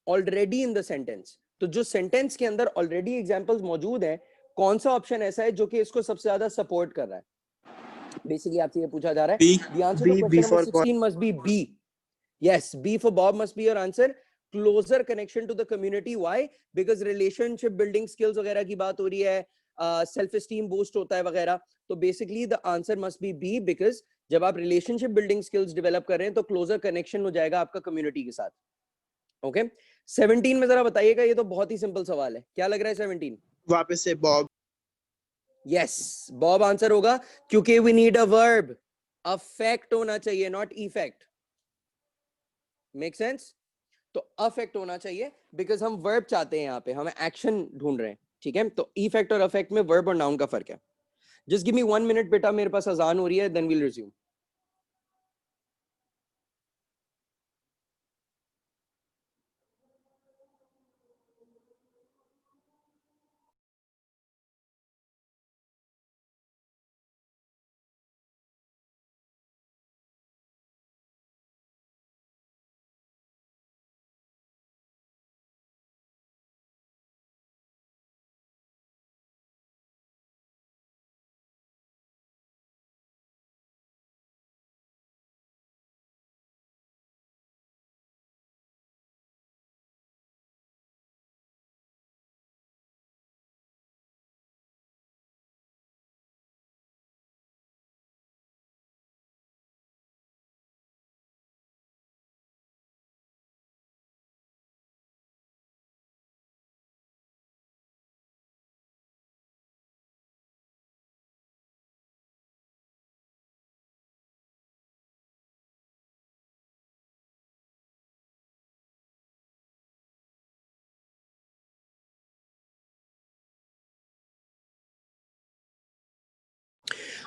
already in the sentence। तो जो सेंटेंस के अंदर ऑलरेडी एग्जांपल्स मौजूद हैं, कौन सा ऑप्शन ऐसा है जो कि इसको सबसे ज्यादा सपोर्ट कर रहा है? बेसिकली आपसे ये पूछा जा रहा है। The answer to question number 16 must be B. Yes, B for Bob must be your answer. Closer connection to the community. Why? Because relationship building skills वगैरह की बात हो रही है, सेल्फ एस्टीम बूस्ट होता है वगैरह, तो basically the answer must be B, because जब आप रिलेशनशिप बिल्डिंग स्किल्स डेवलप कर रहे हैं तो क्लोजर कनेक्शन हो जाएगा आपका कम्युनिटी के साथ। ओके 17 में जरा बताइएगा, ये तो बहुत ही सिंपल सवाल है, क्या लग रहा है 17? वापस से बॉब। यस, बॉब आंसर होगा, क्योंकि we need a verb, affect होना चाहिए, नॉट इफेक्ट। Make sense? तो अफेक्ट होना चाहिए, बिकॉज हम वर्ब चाहते हैं, यहाँ पे हम एक्शन ढूंढ रहे हैं, ठीक है। तो इफेक्ट और अफेक्ट में वर्ब और नाउन का फर्क है। जस्ट गिव मी 1 मिनट बेटा, मेरे पास अजान हो रही है, then we'll resume.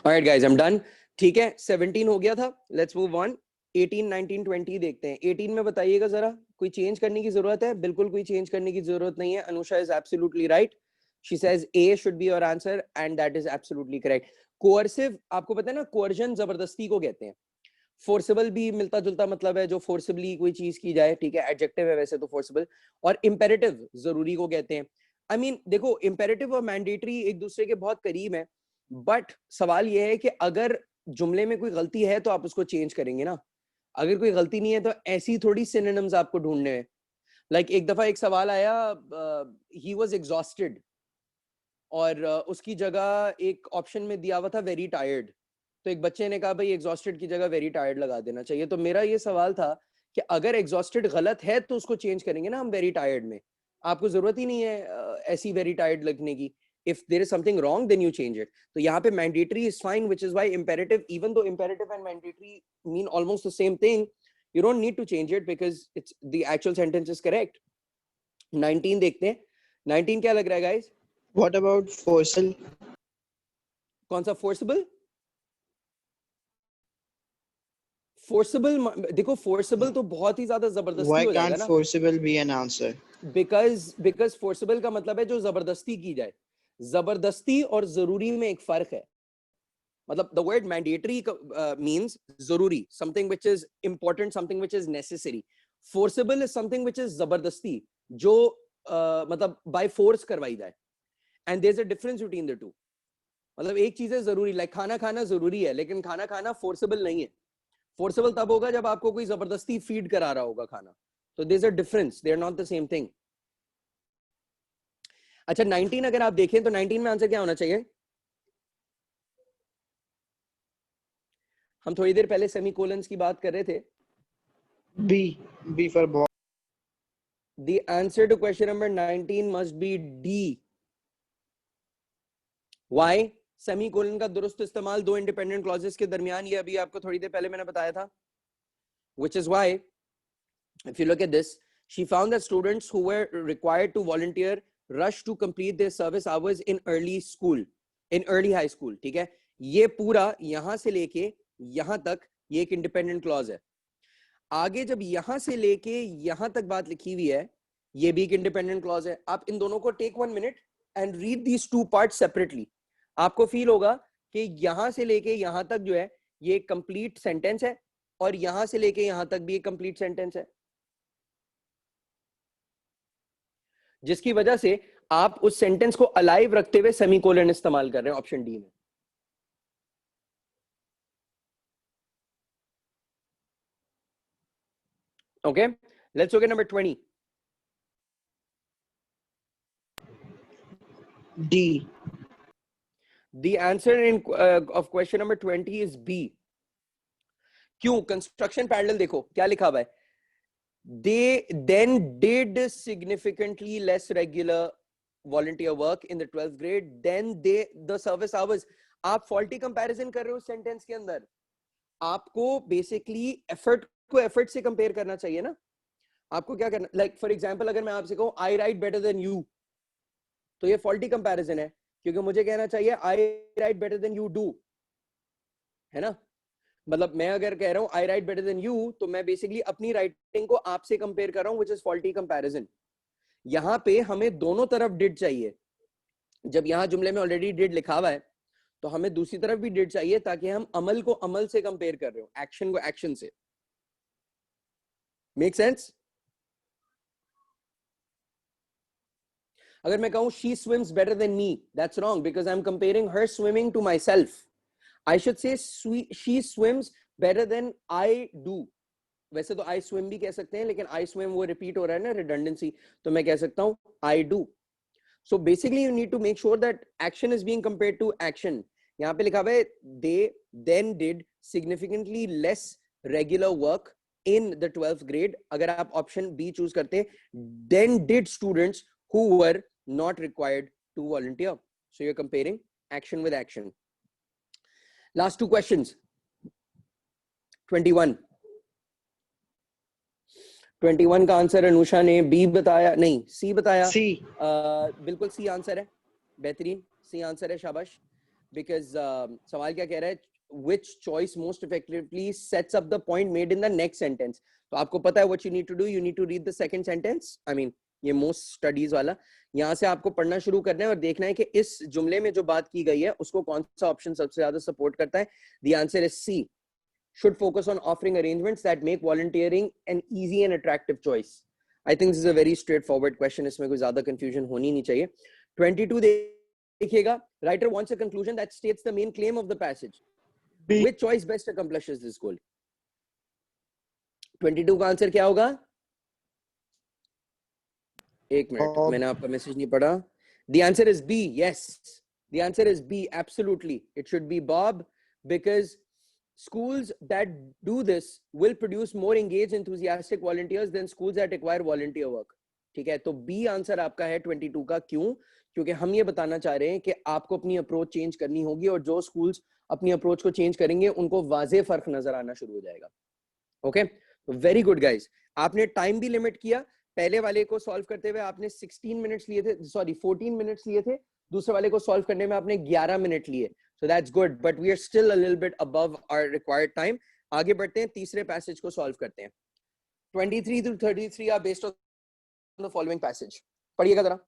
Alright guys, I'm done. ठीक है, 17 हो गया था, let's move on. 18, 19, 20 देखते हैं। 18 में बताइएगा जरा, कोई चेंज करने की जरूरत है? बिल्कुल कोई चेंज करने की जरूरत नहीं है। Anusha is absolutely right. She says A should be your answer and that is absolutely correct. Coercive, आपको पता है ना, coercion जबरदस्ती को कहते हैं। फोर्सेबल भी मिलता जुलता मतलब है, जो फोर्सिबली कोई चीज की जाए, ठीक है, एडजेक्टिव है वैसे तो फोर्सेबल। और इंपेरेटिव जरूरी को कहते हैं। आई मीन देखो, इंपेरेटिव और मैंडेटरी एक दूसरे के बहुत करीब है, बट सवाल यह है कि अगर जुमले में कोई गलती है तो आप उसको चेंज करेंगे ना, अगर कोई गलती नहीं है तो ऐसी थोड़ी सिनोनिम्स आपको ढूंढने हैं। लाइक एक दफा एक सवाल आया, ही वाज एग्जॉस्टेड, और उसकी जगह एक ऑप्शन में दिया हुआ था वेरी टायर्ड, तो एक बच्चे ने कहा भाई एग्जॉस्टेड की जगह वेरी टायर्ड लगा देना चाहिए। तो मेरा ये सवाल था कि अगर एग्जॉस्टेड गलत है तो उसको चेंज करेंगे ना हम वेरी टायर्ड में, आपको जरूरत ही नहीं है ऐसी वेरी टायर्ड लिखने की। if there is something wrong then you change it. तो यहाँ पे mandatory is fine, which is why imperative, even though imperative and mandatory mean almost the same thing, you don't need to change it because it's the actual sentence is correct. 19 देखते हैं, 19 क्या लग रहा है guys? What about forceful? कौन सा forcible? Forcible, देखो forcible तो बहुत ही ज्यादा जबरदस्ती Why हो जाएगा can't ना, forcible be an answer? because forcible का मतलब है जो जबरदस्ती की जाए। जबरदस्ती और जरूरी में एक फर्क है। मतलब the word mandatory means जरूरी, something which is important, something which is necessary. Forcible is something which is जबरदस्ती, जो मतलब by force करवाई जाए, and there's a difference between the two. मतलब एक चीज है जरूरी, लाइक खाना खाना जरूरी है, लेकिन खाना खाना फोर्सेबल नहीं है। फोर्सेबल तब होगा जब आपको कोई जबरदस्ती फीड करा रहा होगा खाना। तो there is a difference, they are not the same thing. अच्छा 19 अगर आप देखें तो 19 में आंसर क्या होना चाहिए? हम थोड़ी देर पहले सेमीकोलंस की बात कर रहे थे। B for boy. The answer to question number 19 must be D. Why? Semicolon का दुरुस्त इस्तेमाल दो इंडिपेंडेंट क्लॉजेस के दरमियान, ये अभी आपको थोड़ी देर पहले मैंने बताया था। Which is why, if you look at this, she found that students who were required to volunteer rushed to complete their service hours in early school, in early high school. ठीक है, ये पूरा यहां से लेके यहां तक ये एक इंडिपेंडेंट क्लॉज है। आगे जब यहां से लेके यहां तक बात लिखी हुई है, ये भी एक इंडिपेंडेंट क्लॉज है। आप इन दोनों को take 1 minute and read these two parts separately. आपको फील होगा कि यहां से लेके यहां तक जो है ये एक कंप्लीट सेंटेंस है, और यहां से लेके यहां तक भी एक कंप्लीट सेंटेंस है, जिसकी वजह से आप उस सेंटेंस को अलाइव रखते हुए सेमीकोलन इस्तेमाल कर रहे हैं ऑप्शन डी में। Okay, let's look at number 20. D. The answer of question number 20 is B. क्यों? कंस्ट्रक्शन पैरेलल देखो क्या लिखा हुआ है, they then did significantly less regular volunteer work in the 12th grade then the service hours. आप faulty comparison कर रहे हो सेंटेंस के अंदर, आपको बेसिकली एफर्ट को एफर्ट से कंपेयर करना चाहिए ना। आपको क्या करना, लाइक फॉर एग्जांपल अगर मैं आपसे कहूं I write better than you, तो ये फॉल्टी कंपैरिजन है, क्योंकि मुझे कहना चाहिए I write better than you do, है ना। मतलब मैं अगर कह रहा हूं I write better than you, तो मैं बेसिकली अपनी राइटिंग को आपसे कंपेयर कर रहा हूं, व्हिच इज फॉल्टी कंपैरिजन। यहां पे हमें दोनों तरफ डिड चाहिए। जब यहां जुमले में ऑलरेडी डिड लिखा हुआ है, तो हमें दूसरी तरफ भी डिड चाहिए, ताकि हम अमल को अमल से कंपेयर कर रहे हो, एक्शन को एक्शन से। Make sense? अगर मैं कहूं she swims better than me, that's wrong, because I am comparing her swimming to myself. I should say she swims better than I do. वैसे तो आई स्विम भी कह सकते हैं, लेकिन आई स्विम वो रिपीट हो रहा है ना, रिडंडेंसी, तो मैं कह सकता हूं I do. So basically you need to make sure that action is being compared to action. यहाँ पे लिखा हुआ है they then did significantly less regular work in the 12th grade. अगर आप ऑप्शन बी चूज करते हैं, then did students who were not required to volunteer. So you're comparing action with action. Last two questions. 21 का आंसर अनुषा ने बी बताया, नहीं सी बताया। सी। बिल्कुल सी आंसर है, बेहतरीन सी आंसर है, शाबाश। बिकॉज सवाल क्या कह रहा है, which choice most effectively sets up the point made in the next sentence. तो आपको पता है what you need to do, you need to read the second sentence. I mean ये most studies वाला, यहाँ से आपको पढ़ना शुरू करना है और देखना है कि इस जुमले में जो बात की गई है उसको कौन सा ऑप्शन सबसे ज्यादा सपोर्ट करता है। The answer is C. Should focus on offering arrangements that make volunteering an easy and attractive choice. I think this is a very straightforward question. इसमें कोई ज्यादा confusion होनी नहीं चाहिए। 22 देखिएगा, writer wants a conclusion that states the main claim of the passage. B. Which choice best accomplishes this goal? 22 का आंसर क्या होगा? एक मिनट, मैंने आपका मैसेज नहीं पढ़ा। The answer is B. Yes, the answer is B. Absolutely, it should be Bob, because schools that do this will produce more engaged, enthusiastic volunteers than schools that require volunteer work. ठीक है, तो B आंसर आपका है 22 का। क्यों? क्योंकि हम ये बताना चाह रहे हैं कि आपको अपनी अप्रोच चेंज करनी होगी, और जो स्कूल्स अपनी अप्रोच को चेंज करेंगे उनको वाज़े फर्क नजर आना शुरू हो जाएगा। Okay, very good guys. आपने टाइम भी लिमिट किया, पहले वाले को सॉल्व करते हुए आपने 16 मिनट्स लिए थे, सॉरी 14 मिनट्स लिए थे, दूसरे वाले को सॉल्व करने में आपने 11 मिनट लिए। So that's good, but we are still a little bit above our required time. आगे बढ़ते हैं, तीसरे पैसेज को सॉल्व करते हैं। 23 to 33 are based on the following passage. पढ़िएगा जरा।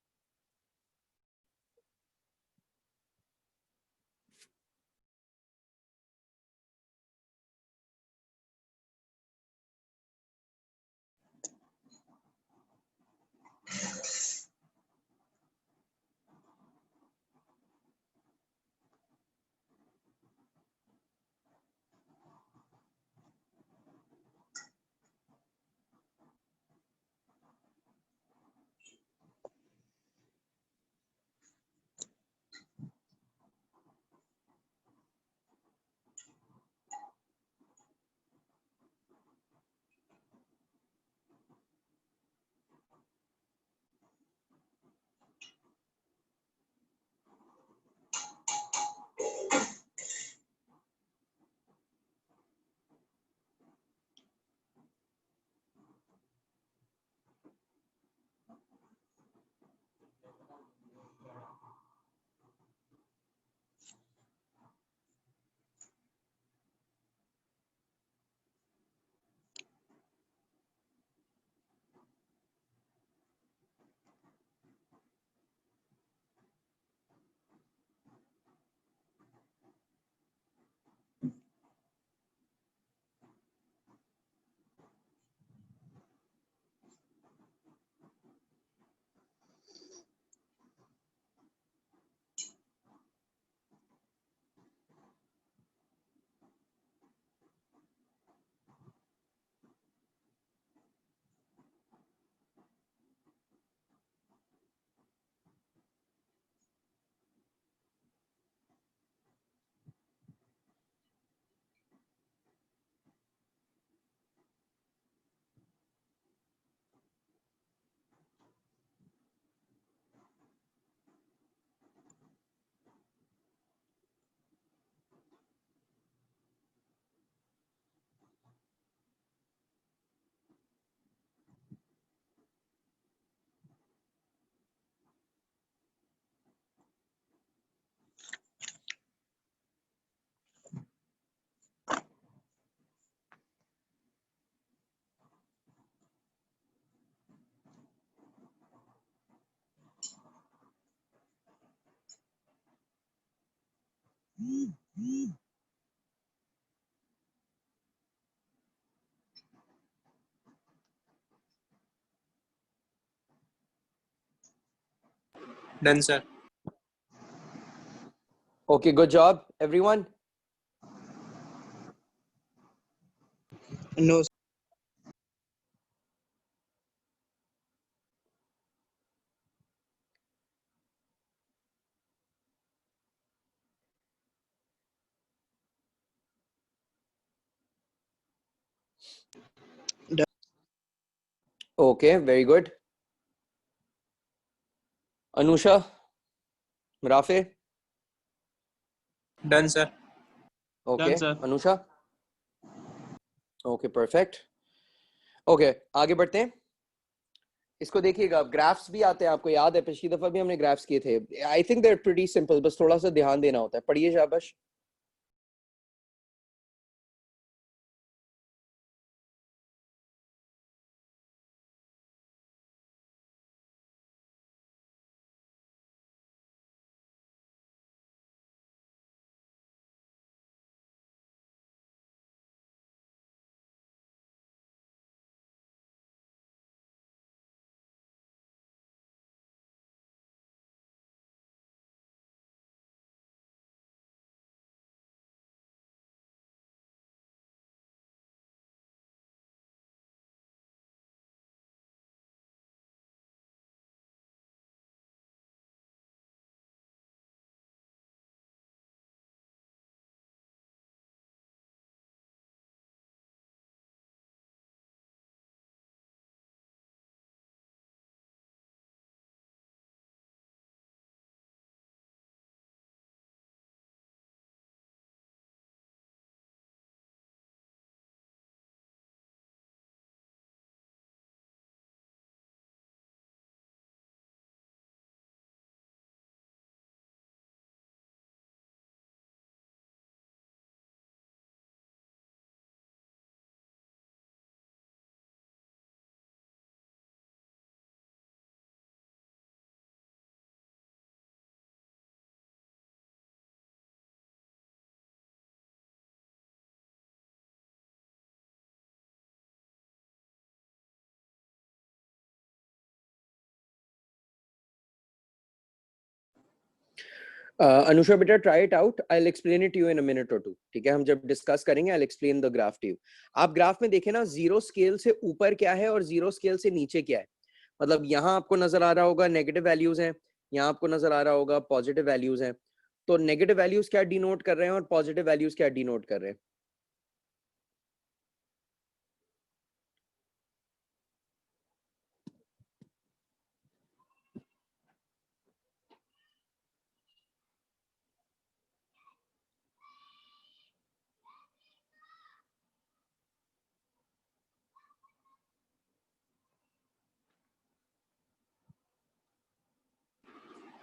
Done, sir. Okay, good job, everyone. No. Okay, very good. Anusha, Rafe. Done, sir. Okay, Done, sir. Anusha. Okay, perfect. Okay, आगे बढ़ते हैं. इसको देखिएगा, ग्राफ्स भी आते हैं, आपको याद है पिछली दफा भी हमने ग्राफ्स किए थे. I think they're pretty simple, बस थोड़ा सा ध्यान देना होता है. पढ़िए शाबाश. अनुषा बेटा, try it out. I will explain it you in a minute और टू. ठीक है, हम जब डिस्कस करेंगे I will explain the graph to you. आप ग्राफ में देखें ना, जीरो स्केल से ऊपर क्या है और जीरो स्केल से नीचे क्या है. मतलब यहाँ आपको नजर आ रहा होगा नेगेटिव वैल्यूज हैं, यहाँ आपको नजर आ रहा होगा पॉजिटिव वैल्यूज हैं. तो नेगेटिव वैल्यूज क्या डिनोट कर रहे हैं और पॉजिटिव वैल्यूज क्या डिनोट कर रहे हैं.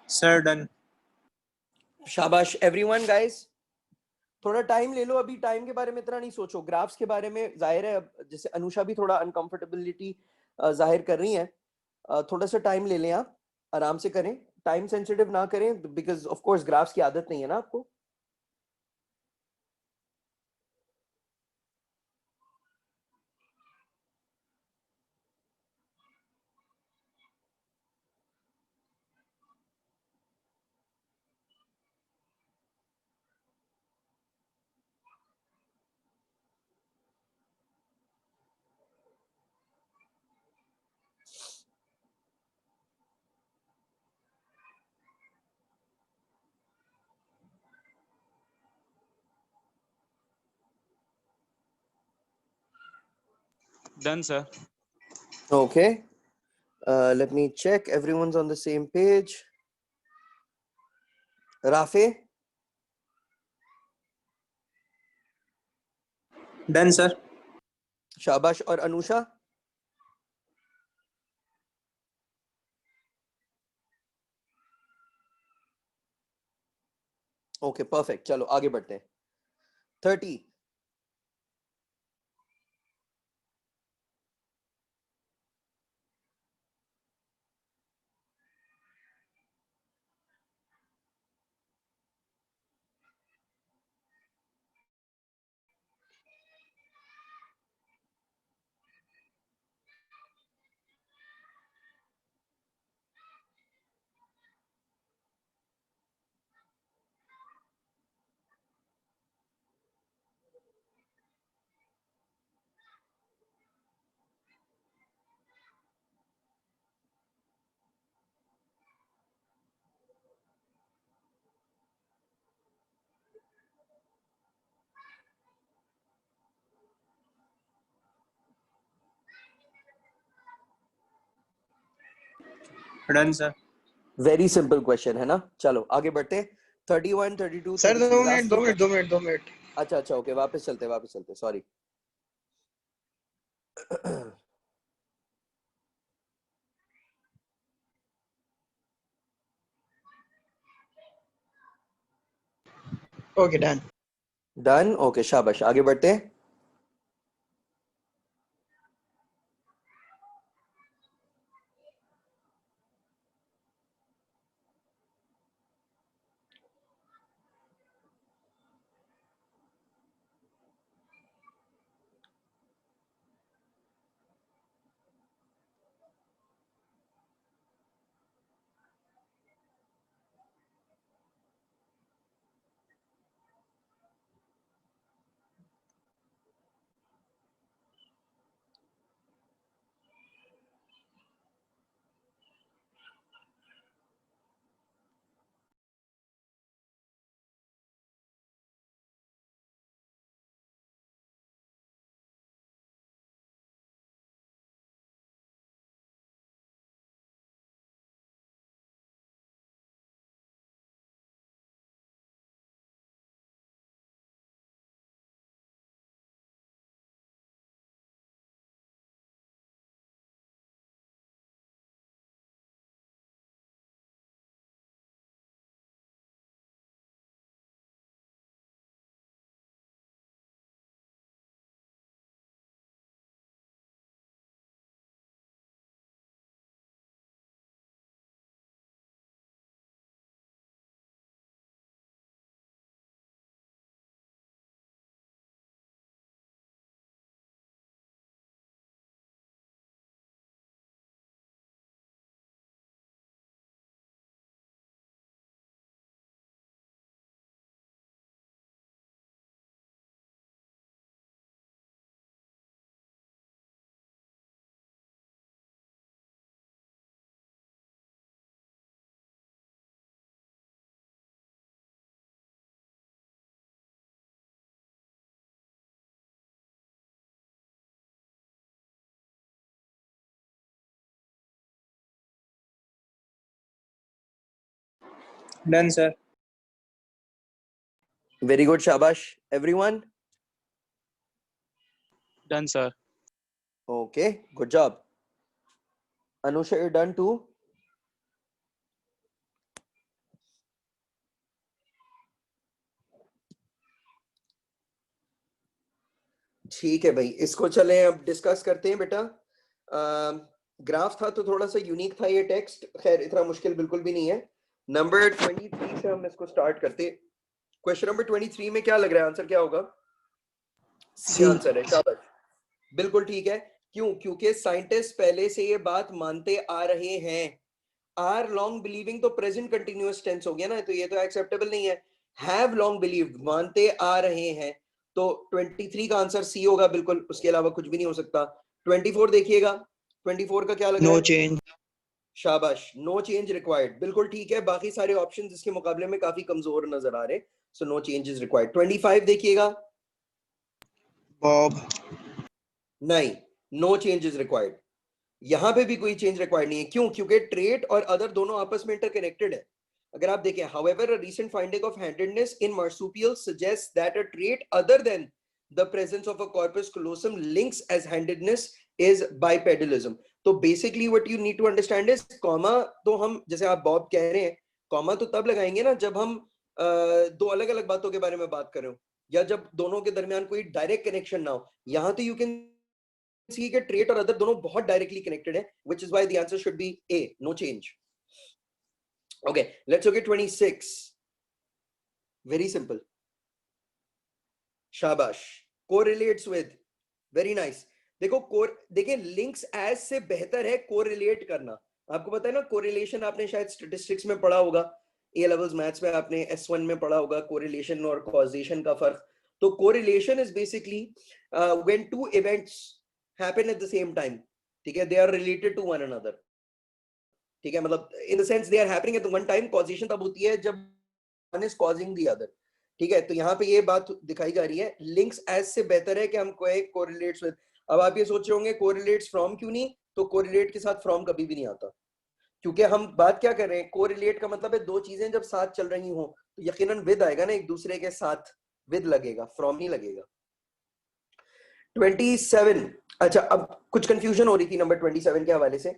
Sir, done. शाबाश एवरीवन गाइस. थोड़ा टाइम ले लो, अभी टाइम के बारे में इतना नहीं सोचो. ग्राफ्स के बारे में जाहिर है, अब जैसे अनुषा भी थोड़ा अनकंफर्टेबिलिटी जाहिर कर रही है, थोड़ा सा टाइम ले लें, आप आराम से करें. टाइम सेंसिटिव ना करें, बिकॉज ऑफ कोर्स ग्राफ्स की आदत नहीं है ना आपको. Done, sir. Okay. Let me check. Everyone's on the same page. Rafe, Done, sir. शाबाश. और अनुषा. Okay perfect. चलो आगे बढ़ते हैं. 30. Done, sir. Very simple question है ना. चलो आगे बढ़ते हैं. 31, 32, सर 33. Last two. 2 मिनट. अच्छा अच्छा, ओके, वापस चलते, sorry. Okay done. Done. Okay, शाबाश. आगे बढ़ते हैं. Done, sir. वेरी गुड, शाबाश everyone. Done, sir. Okay, good job. Anusha, you done too. ठीक है भाई, इसको चलें अब डिस्कस करते हैं बेटा. ग्राफ था तो थोड़ा सा यूनिक था ये टेक्स्ट. खैर इतना मुश्किल बिल्कुल भी नहीं है. नंबर 23 से हम इसको स्टार्ट करते हैं. क्वेश्चन नंबर 23 में क्या लग रहा है, आंसर क्या होगा? सी सी. आंसर है. शाबाश, बिल्कुल ठीक है. क्यों? क्योंकि साइंटिस्ट पहले से ये बात मानते आ रहे हैं. आर लॉन्ग बिलीविंग तो प्रेजेंट कंटिन्यूअस टेंस हो गया ना, तो ये तो एक्सेप्टेबल नहीं है. हैव लॉन्ग बिलीव्ड, मानते आ रहे हैं. तो 23 का आंसर सी होगा बिल्कुल, उसके अलावा कुछ भी नहीं हो सकता. 24 देखिएगा. 24 का क्या लग रहा नो है? चेंज. शाबाश, नो चेंज रिक्वायर्ड. बिल्कुल ठीक है. बाकी सारे ऑप्शंस इसके मुकाबले में काफी कमजोर नजर आ रहे, so no change is required. 25 देखिएगा. बॉब. नहीं, नो चेंज इज रिक्वायर्ड. यहां पे भी कोई चेंज रिक्वायर्ड नहीं है. क्यों? क्योंकि ट्रेट और अदर दोनों आपस में इंटरकनेक्टेड है. अगर आप देखें, however a recent finding of handedness in marsupials suggests that a trait other than the presence of a corpus callosum links as handedness is bipedalism. तो basically what you need to understand is comma तो हम, जैसे आप बॉब कह रहे हैं, कॉमा तो तब लगाएंगे ना जब हम दो अलग अलग बातों के बारे में बात कर रहे हो, या जब दोनों के दरमियान कोई डायरेक्ट कनेक्शन ना हो. यहां तो यू कैन सी के ट्रेट और अदर दोनों बहुत डायरेक्टली कनेक्टेड है, which is why the answer should be A, no change. Okay, let's look at 26. Very simple. शाबाश. Correlates with. Very nice. देखिए links as से बेहतर है correlate करना. आपको पता है ना, correlation आपने शायद statistics में पढ़ा होगा, A levels maths में आपने S1 में पढ़ा होगा correlation और causation का फर्क. तो correlation is basically when two events happen at the same time. ठीक है, they are related to one another. ठीक है, मतलब in the sense they are happening at one time. Causation तब होती है जब one is causing the other. ठीक है, तो यहाँ पे ये बात दिखाई जा रही है. लिंक्स एज से बेहतर है कि हम कोरिलेट्स विद. अब आप ये सोच रहे होंगे कोरिलेट्स फ्रॉम क्यों नहीं, तो कोरिलेट के साथ फ्रॉम कभी भी नहीं आता. क्योंकि हम बात क्या कर रहे हैं, कोरिलेट का मतलब है दो चीजें जब साथ चल रही हो तो यकीनन विद आएगा ना, एक दूसरे के साथ विद लगेगा, फ्रॉम नहीं लगेगा। 27, अच्छा अब कुछ कंफ्यूजन हो रही थी नंबर 27 के हवाले से,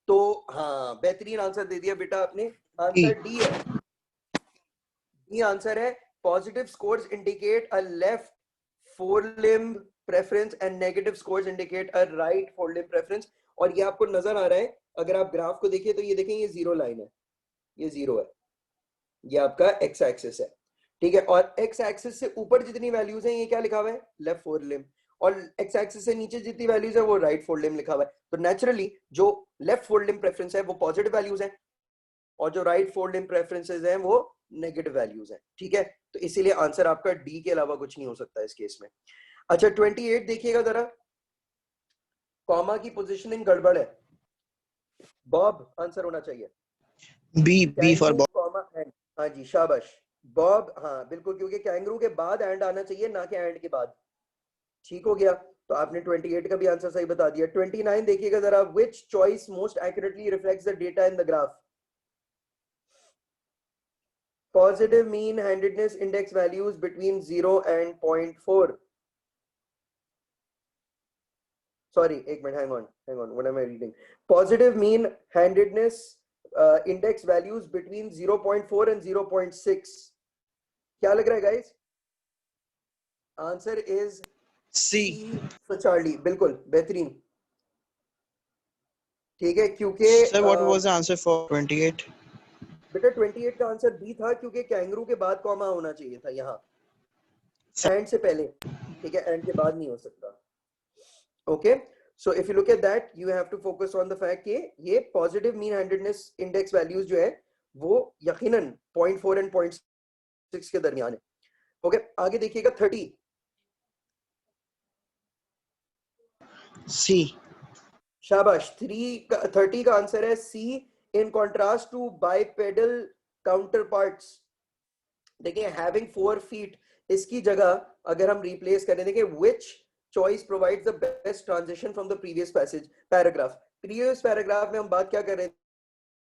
तो हाँ बेहतरीन आंसर दे दिया बेटा आपने, आंसर डी है, डी आंसर है। Positive scores indicate a left forelimb preference and negative scores indicate a right forelimb preference. और ये आपको नजर आ रहा है, अगर आप ग्राफ को देखिए तो ये देखें ये जीरो लाइन है, ये जीरो है, ये आपका एक्स एक्सिस है, ठीक है। और एक्स एक्सिस से ऊपर जितनी वैल्यूज हैं ये क्या लिखा हुआ है, लेफ्ट फोर लिम्ब, और एक्स एक्सिस से नीचे जितनी वैल्यूज है वो राइट फोर लिम्ब लिखा हुआ है। तो नेचुरली जो लेफ्ट फोर लिम्ब प्रेफरेंस है वो पॉजिटिव वैल्यूज है, और जो राइट फोर लिम्ब प्रेफरेंसेस हैं वो नेगेटिव वैल्यूज हैं, ठीक है। तो इसीलिए आंसर आपका डी के अलावा कुछ नहीं हो सकता इस केस में। अच्छा 28 देखिएगा जरा, कॉमा की पोजीशनिंग गड़बड़ है, बॉब आंसर होना चाहिए, B for Bob. Comma and, हाँ जी शाबाश बॉब, हाँ बिल्कुल, क्योंकि कैंगरू के बाद एंड आना चाहिए ना कि एंड के बाद, ठीक हो गया। तो आपने 28 का भी आंसर सही बता दिया। 29 देखिएगा जरा, which choice most accurately reflects the data in the graph. Positive mean handedness index values between 0 and 0.4, sorry एक minute, hang on, what am I reading? Positive mean handedness index values between 0.4 and 0.6, क्या लग रहा है guys? Answer is C. for Charlie, बिल्कुल बेहतरीन, ठीक है। क्योंकि sir what was the answer for 28? बेटा 28 का आंसर बी था, क्योंकि कैंगरू के बाद कॉमा होना चाहिए था यहाँ, एंड से पहले, ठीक है, एंड के बाद नहीं हो सकता। Okay, so if you look at that you have to focus on the fact कि ये positive mean handedness index values जो है वो यकीनन 0.4 and 0.6 के दरमियान है। ओके आगे देखिएगा 30, सी। शाबाश, 30 का आंसर है C. In contrast to bipedal counterparts, देखिए हैविंग 4 feet, इसकी जगह अगर हम रिप्लेस करें, देखिए which choice provides the best transition from the previous passage paragraph। previous paragraph में हम बात क्या कर रहे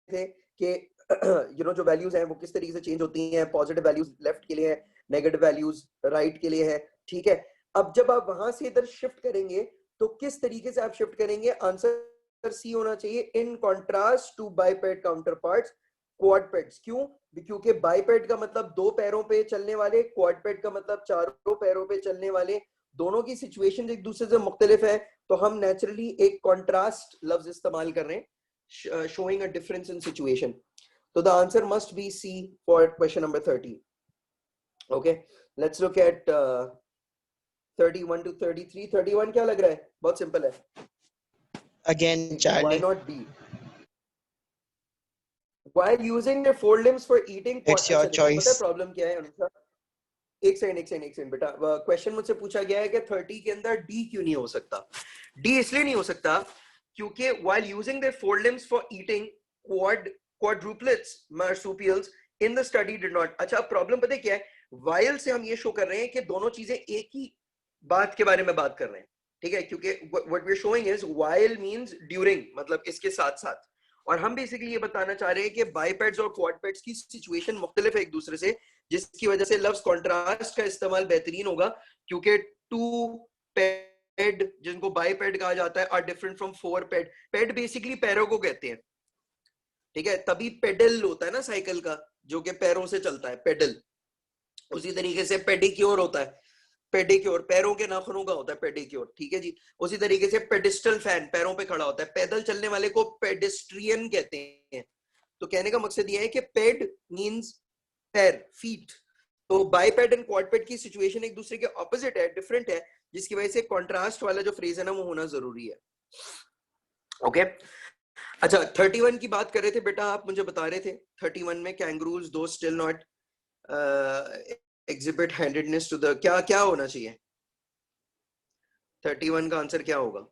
थे कि जो वैल्यूज हैं वो किस तरीके से चेंज होती हैं, पॉजिटिव वैल्यूज लेफ्ट के लिए है, नेगेटिव वैल्यूज राइट के लिए है, ठीक है। अब जब आप वहां से इधर शिफ्ट करेंगे तो किस तरीके से आप शिफ्ट करेंगे, आंसर सी होना चाहिए, in contrast to biped counterparts quadrupeds. क्यों? क्योंकि बाइपेड का मतलब दो पैरों पे चलने वाले, क्वाडपेड का मतलब चारों पैरों पे चलने वाले, दोनों की सिचुएशन एक दूसरे से मुख्तलिफ है, तो हम नेचुरली एक कॉन्ट्रास्ट लफ्ज इस्तेमाल कर रहे हैं, showing a difference in situation. So the answer must be C for question number 30. Okay, let's look at 31 to 33. 31 क्या लग रहा है? बहुत सिंपल है। Again Why Charlie. not B? While using their forelimbs for eating, It's your अच्छा देखो, पता है choice. प्रॉब्लम क्या है अनुषा? एक सेकंड बेटा, क्वेश्चन मुझसे पूछा गया है कि 30 के अंदर डी क्यों नहीं हो सकता। डी इसलिए नहीं हो सकता क्योंकि while using their forelimbs for eating, quadruplets marsupials in the study did not। अच्छा प्रॉब्लम पता है क्या है, while से हम ये शो कर रहे हैं कि दोनों चीजें एक ही बात के बारे में बात कर रहे हैं, ठीक है, क्योंकि what we're showing is while means during, मतलब इसके साथ साथ, और हम बेसिकली ये बताना चाह रहे हैं कि बाइपेड्स और क्वाडपेड्स की सिचुएशन मुख्तलिफ है एक दूसरे से, जिसकी वजह से लफ्ज कॉन्ट्रास्ट का इस्तेमाल बेहतरीन होगा, क्योंकि टू पेड जिनको बाइपेड कहा जाता है are different from four ped. Ped basically पैरों को कहते हैं, ठीक है, तभी पेडल होता है ना साइकिल का, जो कि पैरों से चलता है, पेडल। उसी तरीके से पेडिक्योर होता है, पेडिक्योर पैरों के नाखूनों का होता है पेडिक्योर, ठीक है जी। उसी तरीके से पेडिस्टल फैन पैरों पे खड़ा होता है, पैदल चलने वाले को पेडिस्ट्रियन कहते हैं। तो कहने का मकसद यह है कि पेड मींस पैर, फीट, तो बाइपेड एंड क्वाडपेड की सिचुएशन एक दूसरे के ऑपोजिट है, डिफरेंट है, जिसकी वजह से कॉन्ट्रास्ट वाला जो फ्रेज है ना वो होना जरूरी है। ओके अच्छा 31 की बात कर रहे थे बेटा, आप मुझे बता रहे थे 31 में kangaroos do still not exhibit handedness to the, क्या होना चाहिए 31 का आंसर क्या होगा?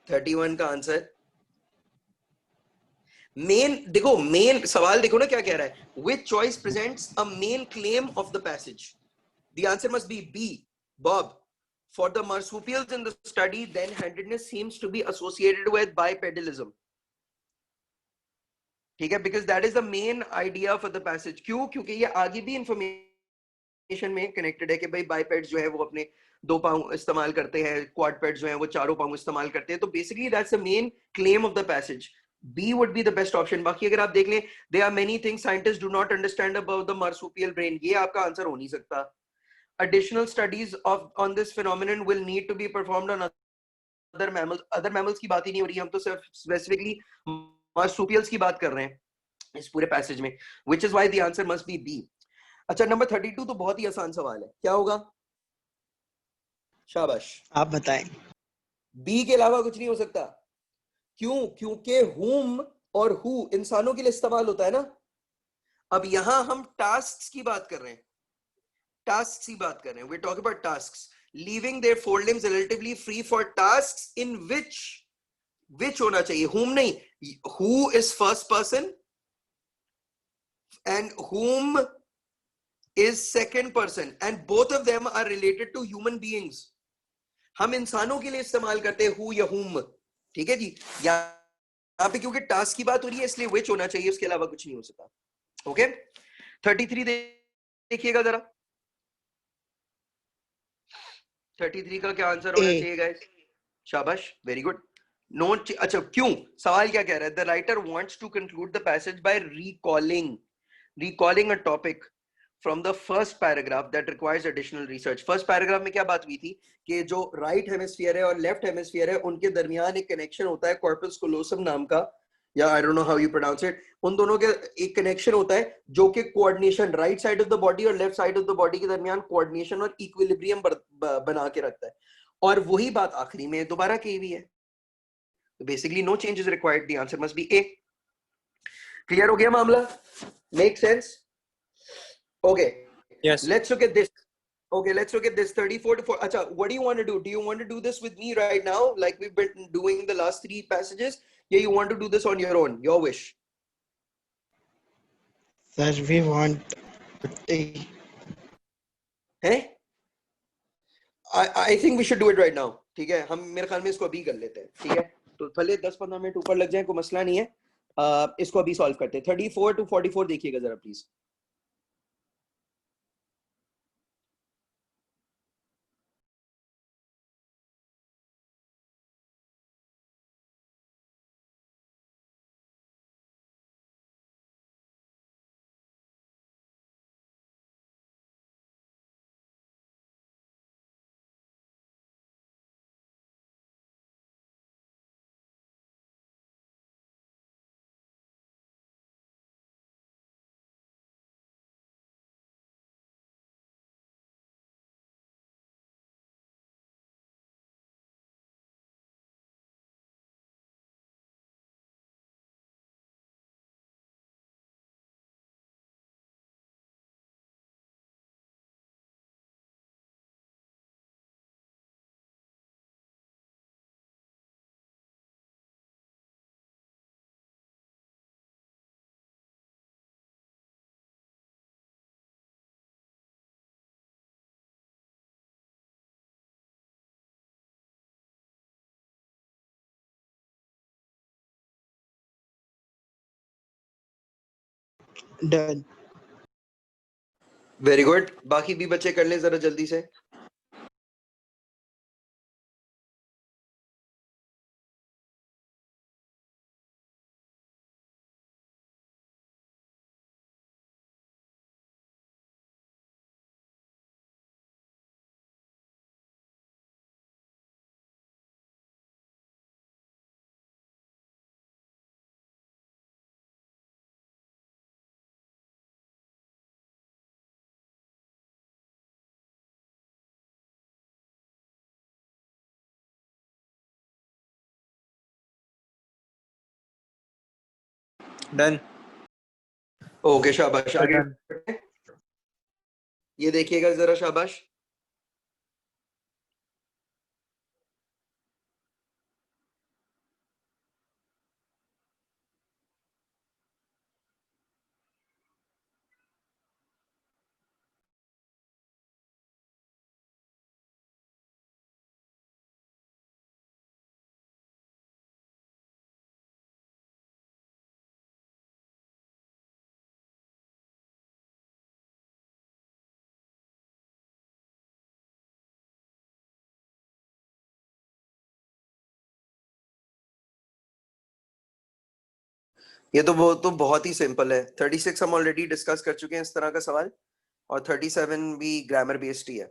31 का आंसर मेन, देखो मेन सवाल देखो ना क्या कह रहा है, which choice presents a main claim of the passage? The answer must be B, Bob. For the marsupials in the study, then handedness seems to be associated with bipedalism. ठीक है, because that is the main idea for the passage. क्यों? क्योंकि ये आगे भी इंफॉर्मेशन में कनेक्टेड है कि भाई बाइपेड्स जो है वो अपने 2 पाँव इस्तेमाल करते हैं, क्वाडपेड्स जो है वो 4 पाँव इस्तेमाल करते हैं। तो basically that's the main claim of the passage. B would be the best option. बाकी अगर आप देख लें, there are many things scientist do not understand about the marsupial brain, ये आपका आंसर हो नहीं सकता। Additional studies on this phenomenon will need to be performed on other mammals. Other mammals की बात ही नहीं हो रही, हम तो सिर्फ specifically marsupials की बात कर रहे हैं इस पूरे पैसेज में, which is why the answer must be B. अच्छा, नंबर 32 तो बहुत ही आसान सवाल है, क्या होगा? शाबाश, आप बताएं। बी के अलावा कुछ नहीं हो सकता। क्यों? क्योंकि whom और who इंसानों के लिए इस्तेमाल होता है ना। अब यहां हम टास्क की बात कर रहे हैं, टास्क की बात कर रहे हैं, we're talking about tasks, leaving their forelimbs relatively free for tasks in which होना चाहिए, whom नहीं, who is first person and whom is second person and both of them are related to human beings. हम इंसानों के लिए इस्तेमाल करते हैं who या whom, ठीक है जी। यहाँ पे क्योंकि टास्क की बात हो रही है इसलिए which होना चाहिए, उसके अलावा कुछ नहीं हो सकता। ओके, 33 देखिएगा जरा, 33 का क्या आंसर होना ए। चाहिए गाइस? शाबाश, वेरी गुड। नोट, अच्छा क्यों, सवाल क्या कह रहा है? The writer wants to conclude the passage by recalling a topic from the first paragraph that requires additional research. First paragraph में क्या बात हुई थी कि जो राइट हेमिस्फीयर है और लेफ्ट हेमिस्फीयर है उनके दरमियान एक कनेक्शन होता है कॉर्पस कोलोसम नाम का, या I don't know how you pronounce it. उन दोनों के एक कनेक्शन होता है जो कि coordination right side of the body और left side of the body के दरमियान कोऑर्डिनेशन और इक्विलिब्रियम बना के रखता है, और वही बात आखिरी में दोबारा की हुई है। तो basically no change is required, the answer must be A. Clear हो गया मामला? Make sense? Okay, Yes. Let's look at this. Okay, let's look at this 34 to 4. Acha, what do you want to do? Do you want to do this with me right now, like we've been doing the last 3 passages? Yeah, you want to do this on your own, your wish. Sir we want. है? I think we should do it right now. ठीक है, हम मेरे ख्याल में इसको अभी कर लेते हैं, ठीक है? तो भले 10-15 मिनट ऊपर लग जाए, कोई मसला नहीं है। इसको अभी सॉल्व करते हैं। 34 to 44 देखिएगा जरा प्लीज। डन। वेरी गुड, बाकी भी बच्चे कर लें जरा जल्दी से। Done. ओके, शाबाश, आगे Done. ये देखिएगा जरा, शाबाश। ये तो वो तो बहुत ही सिंपल है। 36 हम ऑलरेडी डिस्कस कर चुके हैं इस तरह का सवाल, और 37 भी ग्रामर बेस्ड ही है।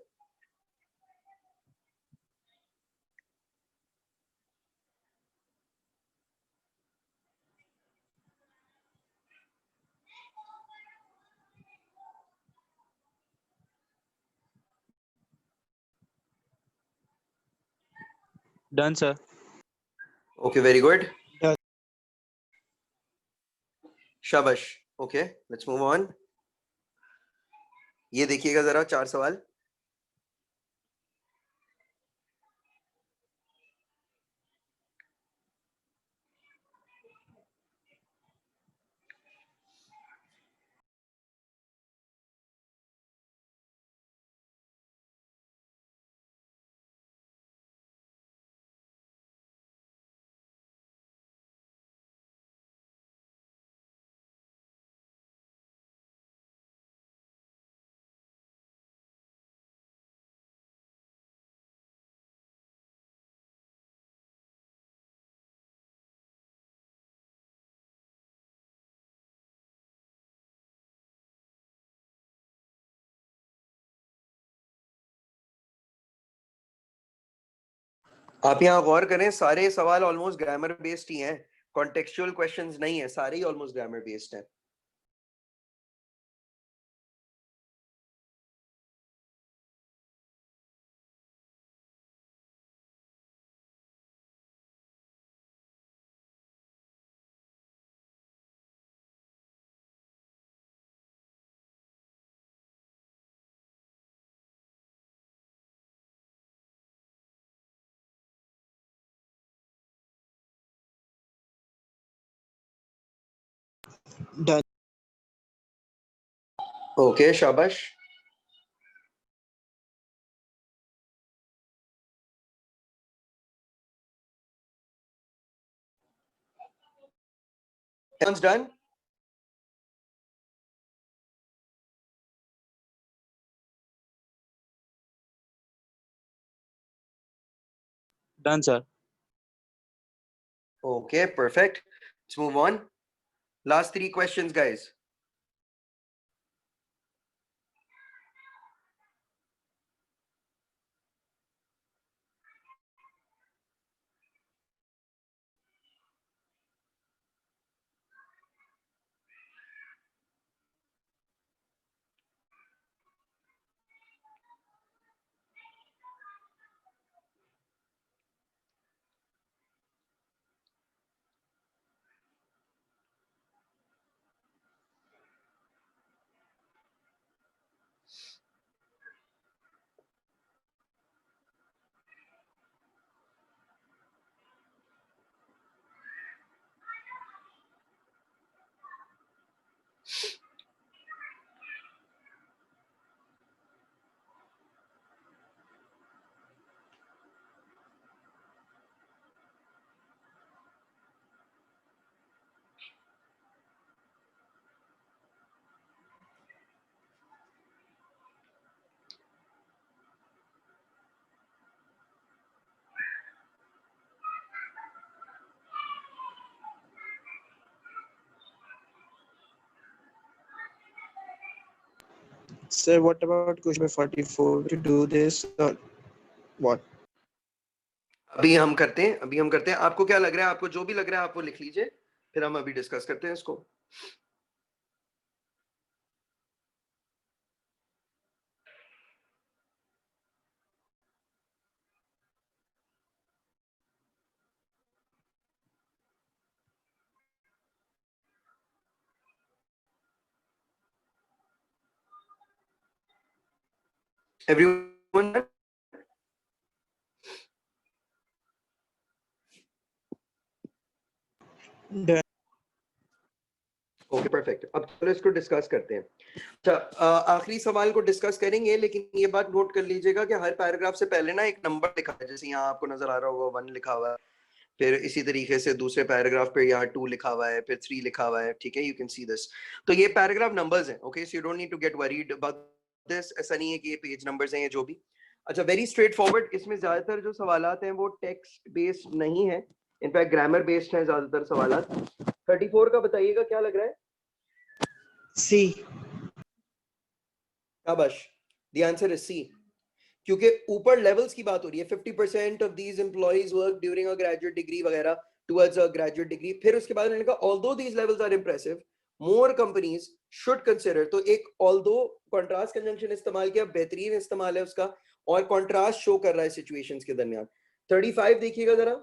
Done, sir. Okay, very good, Done. शाबाश। Okay, let's move on. ये देखिएगा जरा 4 सवाल। आप यहाँ गौर करें, सारे सवाल ऑलमोस्ट ग्रामर बेस्ड ही हैं, कॉन्टेक्चुअल क्वेश्चंस नहीं है, सारे ही ऑलमोस्ट ग्रामर बेस्ड हैं। Done. ओके, शाबाश। Everyone's done? Done, sir. Okay, perfect. Let's move on. Last 3 questions, guys. Sir, what about question 44? To do this or what? अभी हम करते हैं। आपको क्या लग रहा है? आपको जो भी लग रहा है आप वो लिख लीजिए, फिर हम अभी डिस्कस करते हैं इसको। Everyone done? Done. Okay, perfect. अब चलो इसको डिस्कस करते हैं। अच्छा, आखिरी सवाल को डिस्कस करेंगे, लेकिन ये बात नोट कर लीजिएगा कि हर पैराग्राफ से पहले ना एक नंबर लिखा है, जैसे यहाँ आपको नजर आ रहा होगा 1 लिखा हुआ है, फिर इसी तरीके से दूसरे पैराग्राफ पे यहाँ 2 लिखा हुआ है, फिर 3 लिखा हुआ है। ठीक है, यू कैन सी दिस। तो ये पैराग्राफ नंबर्स हैं। Okay, so you don't need to get worried about this. ऐसा नहीं है कि ये पेज नंबर्स हैं, ये जो भी। अच्छा, वेरी स्ट्रेट फॉरवर्ड। इसमें ज्यादातर जो सवालात हैं वो टेक्स्ट बेस्ड नहीं है, इनफैक्ट ग्रामर बेस्ड है ज्यादातर सवाल। 34 का बताइएगा क्या लग रहा है? सी। शाबाश, द आंसर इज सी। क्योंकि ऊपर लेवल्स की बात हो रही है, 50% of these employees work during a graduate degree वगैरह टुवर्ड्स अ ग्रेजुएट डिग्री। फिर उसके बाद उन्होंने कहा although these levels are impressive, more companies should consider. तो एक ऑल्दो कॉन्ट्रास्ट कंजंक्शन इस्तेमाल किया, बेहतरीन इस्तेमाल है उसका, और कॉन्ट्रास्ट शो कर रहा है सिचुएशंस के दरमियान। 35 देखिएगा जरा।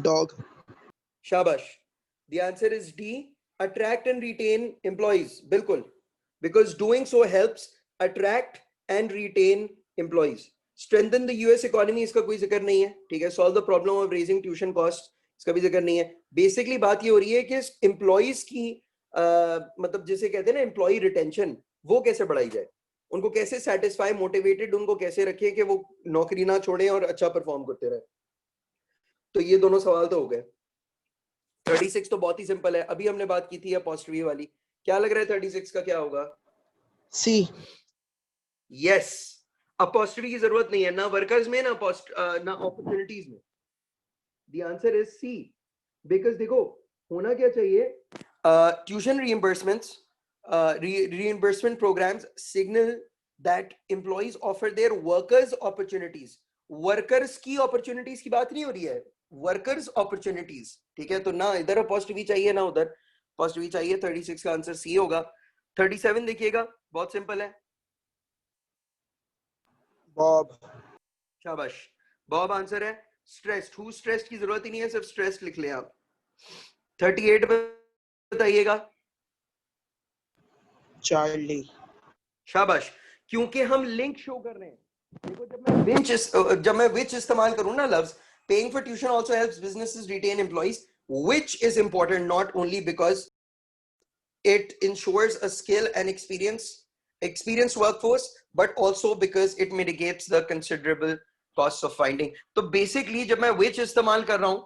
डॉग। शाबाश, the answer is D, attract and retain employees. बिल्कुल, because doing so helps attract and retain employees. Strengthen the US economy, इसका कोई जिक्र नहीं है, ठीक है। Solve the problem of raising tuition costs, इसका भी जिक्र नहीं है। बेसिकली बात ये हो रही है कि एम्प्लॉइज की मतलब जिसे कहते हैं ना एम्प्लॉय रिटेंशन, वो कैसे बढ़ाई जाए, उनको कैसे सेटिस्फाई, मोटिवेटेड उनको कैसे रखें कि वो नौकरी ना छोड़ें और अच्छा परफॉर्म करते रहे। तो ये दोनों सवाल तो हो गए। 36 तो बहुत ही सिंपल है, अभी हमने बात की थी अपॉस्ट्रॉफी वाली। क्या लग रहा है 36 का क्या होगा? सी। यस, अपॉस्ट्रॉफी की जरूरत नहीं है ना वर्कर्स में ना अपॉर्चुनिटीज में। The answer is C, because देखो होना क्या चाहिए, tuition reimbursements, reimbursement programs signal that employees offer their workers opportunities. Workers की अपॉर्चुनिटीज की बात नहीं हो रही है, वर्कर्स अपॉर्चुनिटीज, ठीक है। तो ना इधर अपॉस्ट्रॉफी चाहिए ना उधर अपॉस्ट्रॉफी चाहिए। 36 का आंसर सी होगा। 37 देखिएगा, बहुत सिंपल है। बॉब। शाबाश, बॉब आंसर है। स्ट्रेस्ड, हु स्ट्रेस्ड की जरूरत ही नहीं है, सिर्फ स्ट्रेस्ड लिख लें आप। 38 बताइएगा। चार्ली। शाबाश, क्योंकि हम लिंक शो कर रहे हैं। देखो जब मैं विच इस्तेमाल करूं ना लफ्ज, paying for tuition also helps businesses retain employees, which is important not only because it ensures a skill and experienced workforce, but also because it mitigates the considerable costs of finding. तो basically जब मैं which इस्तेमाल कर रहा हूं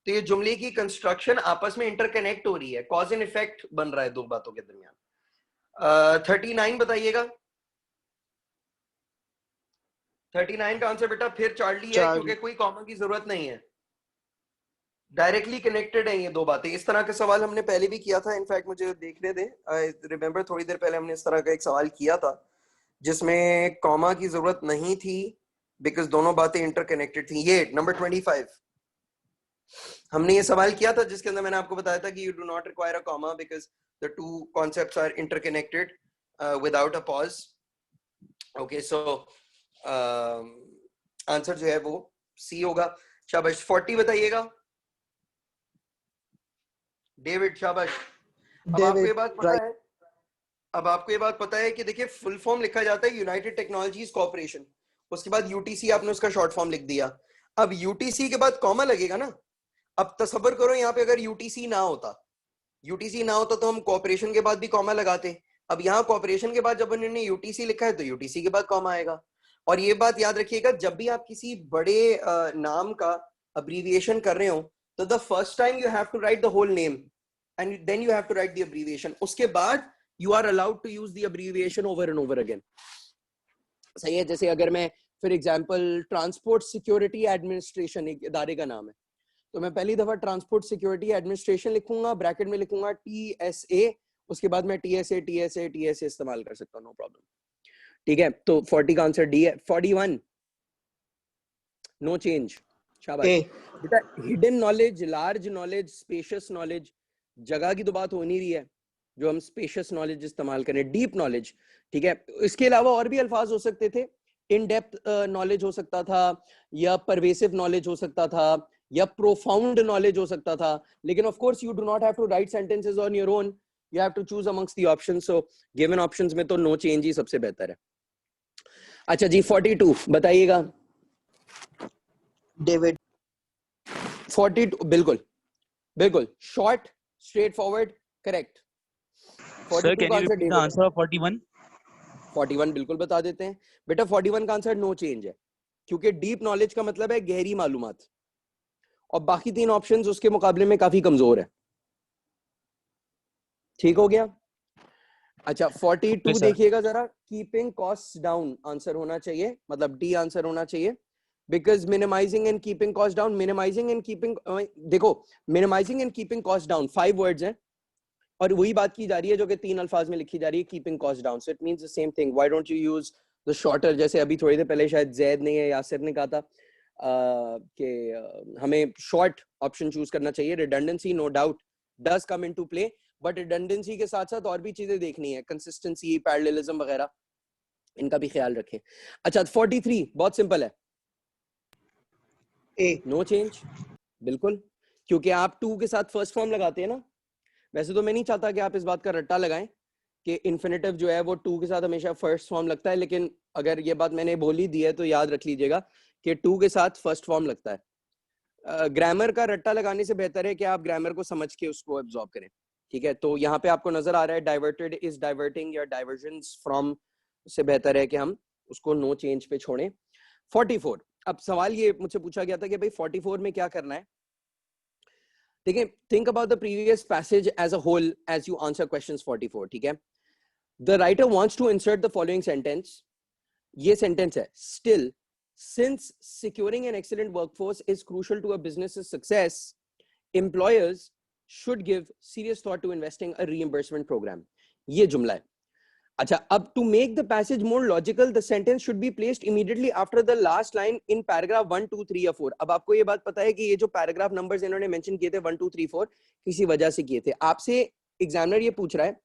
तो ये जुमले की कंस्ट्रक्शन आपस में इंटरकनेक्ट हो रही है, कॉज एंड इफेक्ट बन रहा है दो बातों के दरमियान। 39 बताइएगा। 39 का आंसर बेटा फिर चार्ली है, क्योंकि कोई कॉमा की जरूरत नहीं है, डायरेक्टली कनेक्टेड है ये दो बातें। इस तरह का सवाल हमने पहले भी किया था, इनफैक्ट मुझे देखने दें, आई रिमेंबर थोड़ी देर पहले हमने इस तरह का एक सवाल किया था जिसमें कॉमा की जरूरत नहीं थी, बिकॉज दोनों बातें इंटरकनेक्टेड थी। ये नंबर 25 हमने ये सवाल किया था जिसके अंदर मैंने आपको बताया था कि you do not require a comma because the two concepts are interconnected without a pause. Okay, so answer जो है वो सी होगा। शाबाश, 40 बताइएगा। डेविड, शाबाश। अब आपको ये बात पता है, अब आपको ये बात पता है कि देखिए फुल फॉर्म लिखा जाता है यूनाइटेड टेक्नोलॉजीज कॉर्पोरेशन, उसके बाद यूटीसी आपने उसका शॉर्ट फॉर्म लिख दिया। अब यूटीसी के बाद कॉमा लगेगा ना। अब तसव्वुर करो यहाँ पे अगर यूटीसी ना होता तो हम कॉर्पोरेशन के बाद भी कॉमा लगाते। अब यहाँ कॉर्पोरेशन के बाद जब उन्होंने यूटीसी लिखा है तो यूटीसी के बाद कॉमा आएगा। और ये बात याद रखिएगा, जब भी आप किसी बड़े नाम का अब्रीविएशन कर रहे हो तो the first time you have to write the whole name and then you have to write the abbreviation. उसके बाद you are allowed to use the abbreviation over and over again. सही है। जैसे अगर मैं for example transport security administration एक इदारे का नाम है, तो मैं पहली दफा ट्रांसपोर्ट सिक्योरिटी एडमिनिस्ट्रेशन लिखूंगा, ब्रैकेट में लिखूंगा TSA, उसके बाद मैं TSA इस्तेमाल कर सकता हूँ, नो प्रॉब्लम, ठीक है। तो 40 का आंसर डी है। 41 नो चेंज। शाबाश बेटा। Hidden knowledge, large knowledge, spacious knowledge, जगह की तो बात हो नहीं रही है जो हम स्पेशियस नॉलेज इस्तेमाल करें, डीप नॉलेज, ठीक है। इसके अलावा और भी अल्फाज हो सकते थे, इन डेप्थ नॉलेज हो सकता था, या परवेसिव नॉलेज हो सकता था, या प्रोफाउंड नॉलेज हो सकता था। लेकिन of course you do not have to write sentences on your own, you have to choose amongst the options. So given options में तो नो चेंज ही सबसे बेहतर है। अच्छा जी, 42 बताइएगा। डेविड। 42 बिल्कुल बिल्कुल, short, straight forward, correct. Sir, can you repeat the answer of 41? 41 बिल्कुल बता देते हैं बेटा। 41 का आंसर नो चेंज है, क्योंकि डीप नॉलेज का मतलब है गहरी मालूमात, और बाकी तीन ऑप्शंस उसके मुकाबले में काफी कमजोर है। ठीक हो गया। अच्छा, 42 देखिएगा जरा। कीपिंग कॉस्ट डाउन आंसर होना चाहिए, मतलब डी आंसर होना चाहिए। because minimizing and keeping cost down, minimizing and keeping, देखो minimizing and keeping cost down 5 words हैं और वही बात की जा रही है जो कि 3 अल्फाज में लिखी जा रही है, keeping cost down. So it means the same thing. Why don't you use the shorter, जैसे अभी थोड़ी देर पहले शायद जैद ने या यासिर ने कहा था कि हमें short option choose करना चाहिए. Redundancy no doubt does come into play, but redundancy के साथ साथ और भी चीजें देखनी है, consistency, parallelism वगैरह, इनका भी ख्याल रखें. अच्छा 43 बहुत सिंपल है, नो चेंज, बिल्कुल, क्योंकि आप 2 के साथ फर्स्ट फॉर्म लगाते हैं ना. वैसे तो मैं नहीं चाहता कि आप इस बात का रट्टा लगाएं कि इन्फिनेटिव जो है वो 2 के साथ हमेशा फर्स्ट फॉर्म लगता है, लेकिन अगर ये बात मैंने बोली दी है तो याद रख लीजिएगा कि 2 के साथ फर्स्ट फॉर्म लगता है. ग्रामर का रट्टा लगाने से बेहतर है कि आप ग्रामर को समझ के उसको एब्जॉर्ब करें. ठीक है, तो यहाँ पे आपको नजर आ रहा है डाइवर्टेड इज डाइवर्टिंग या डाइवर्जेंस फ्रॉम से बेहतर है कि हम उसको नो चेंज पे छोड़ें. 44, अब सवाल ये मुझसे पूछा गया था कि भाई 44 में क्या करना है. देखिए, think about the previous passage as a whole as you answer questions 44. ठीक है, the writer wants to insert the following sentence. ये sentence है, still since securing an excellent workforce is crucial to a business's success, employers should give serious thought to investing a reimbursement program. ये जुमला है. अच्छा, अब to make the passage more logical, the sentence should be placed immediately after the last line in paragraph 1, 2, 3 या 4. अब आपको ये बात पता है कि ये जो पैराग्राफ नंबर्स इन्होंने मेंशन किए थे 1, 2, 3, 4 किसी वजह से किए थे. आपसे एग्जामिनर ये पूछ रहा है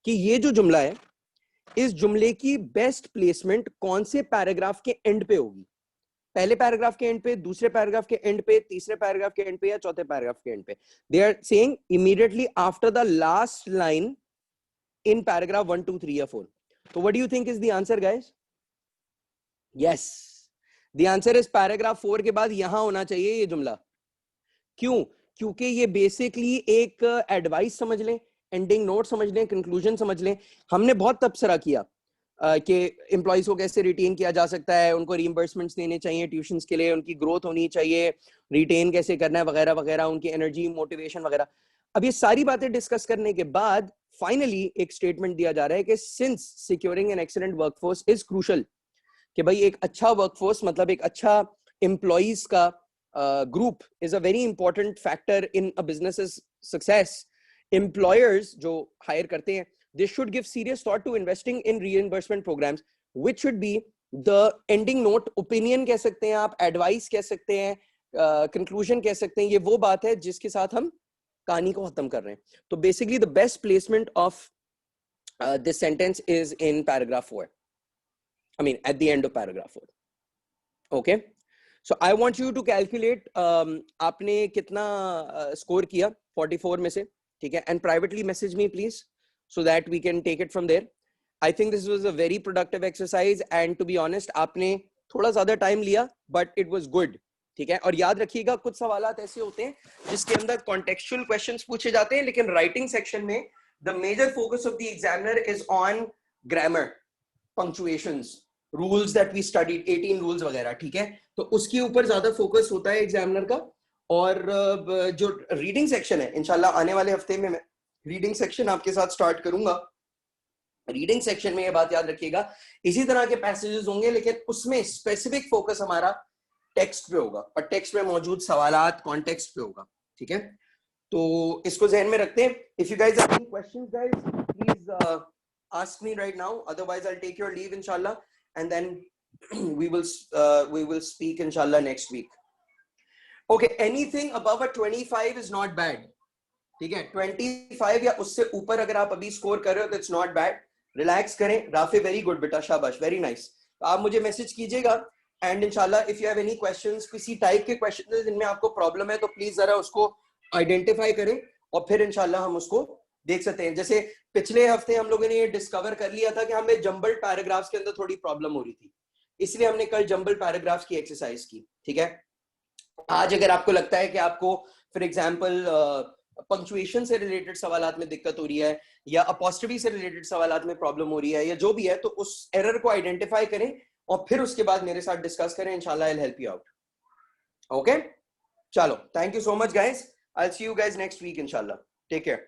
कि ये जो जुमला है, इस जुमले की बेस्ट प्लेसमेंट कौन से पैराग्राफ के एंड पे होगी. पहले पैराग्राफ के एंड पे, दूसरे पैराग्राफ के एंड पे, तीसरे पैराग्राफ के एंड पे या चौथे पैराग्राफ के एंड पे. They are saying immediately after the last line in paragraph 1, 2, 3 or 4. So what do you think is the answer, guys? Yes, the answer is paragraph 4 के बाद यहां होना चाहिए ये जुमला. क्यों? क्योंकि ये बेसिकली एक एडवाइस समझ लें, एंडिंग नोट समझ लें, कंक्लूजन समझ लें. हमने बहुत तबसरा किया कि एम्प्लॉइज को कैसे रिटेन किया जा सकता है, उनको रीइंबर्समेंट्स देने चाहिए ट्यूशंस के लिए, उनकी ग्रोथ होनी चाहिए, रिटेन कैसे करना है वगैरह वगैरह, उनकी एनर्जी, मोटिवेशन वगैरह. अब ये सारी बातें डिस्कस करने के बाद फाइनली एक स्टेटमेंट दिया जा रहा है कि since securing an excellent workforce is crucial, कि भाई एक अच्छा वर्कफोर्स मतलब एक अच्छा एम्प्लॉइज का group is a very important factor in a business success. Employers जो हायर करते हैं, they should give serious thought to investing in reimbursement programmes, which should be the ending note. Opinion कह सकते हैं आप, एडवाइस कह सकते हैं, कंक्लूजन कह सकते हैं. ये वो बात है जिसके साथ हम कहानी को खत्म कर रहे हैं. तो basically the best placement of this sentence is in paragraph 4. I mean at the end of paragraph 4. Okay, so I want you to calculate आपने कितना स्कोर किया 44 में से. ठीक है, and privately message me please so that we can take it from there. I think this was a very productive exercise and to be honest आपने थोड़ा ज्यादा टाइम लिया but it was good. ठीक है, और याद रखिएगा कुछ सवालात ऐसे होते हैं जिसके अंदर कॉन्टेक्चुअल क्वेश्चंस पूछे जाते हैं, लेकिन राइटिंग सेक्शन में the major focus of the examiner is on grammar, punctuations, rules that we studied, 18 rules वगैरह. ठीक है, तो उसके ऊपर ज्यादा फोकस होता है एग्जामिनर का. और जो रीडिंग सेक्शन है, इंशाल्लाह आने वाले हफ्ते में मैं रीडिंग सेक्शन आपके साथ स्टार्ट करूंगा. रीडिंग सेक्शन में ये बात याद रखिएगा, इसी तरह के पैसेजेस होंगे, लेकिन उसमें स्पेसिफिक फोकस हमारा टेक्स्ट पे होगा और टेक्स्ट में मौजूद सवालात कॉन्टेक्स्ट पे होगा. ठीक है, तो इसको ज़हन में रखते हैं. If you guys have any questions guys, please ask me right now, otherwise I will take your leave इंशाल्लाह and then we will speak inshallah next week. Okay, anything above a 25 is not bad. ठीक है, 25 या उससे ऊपर अगर आप अभी स्कोर कर रहे हो तो इट्स नॉट बैड. रिलैक्स करें. राफे वेरी गुड बेटा, शाबाश, वेरी नाइस. आप मुझे मैसेज कीजिएगा एंड इंशाल्लाह if you have any questions, किसी टाइप के क्वेश्चंस जिनमें आपको प्रॉब्लम है तो प्लीज जरा उसको आइडेंटिफाई करें और फिर इंशाल्लाह हम उसको देख सकते हैं. जैसे पिछले हफ्ते हम लोगों ने ये डिस्कवर कर लिया था कि हमें जंबल पैराग्राफ्स के अंदर थोड़ी प्रॉब्लम हो रही थी, इसलिए हमने कल जंबल पैराग्राफ्स की एक्सरसाइज की. ठीक है, आज अगर आपको लगता है कि आपको फॉर एग्जांपल पंक्चुएशन से रिलेटेड सवालात में दिक्कत हो रही है या अपॉस्ट्रोफी से रिलेटेड सवालात में प्रॉब्लम हो रही है या जो भी है, तो उस एरर को आइडेंटिफाई करें और फिर उसके बाद मेरे साथ डिस्कस करें. इंशाल्लाह I will help you out. Okay, चलो, thank you so much guys. I will see you guys next week इंशाल्लाह. Take care.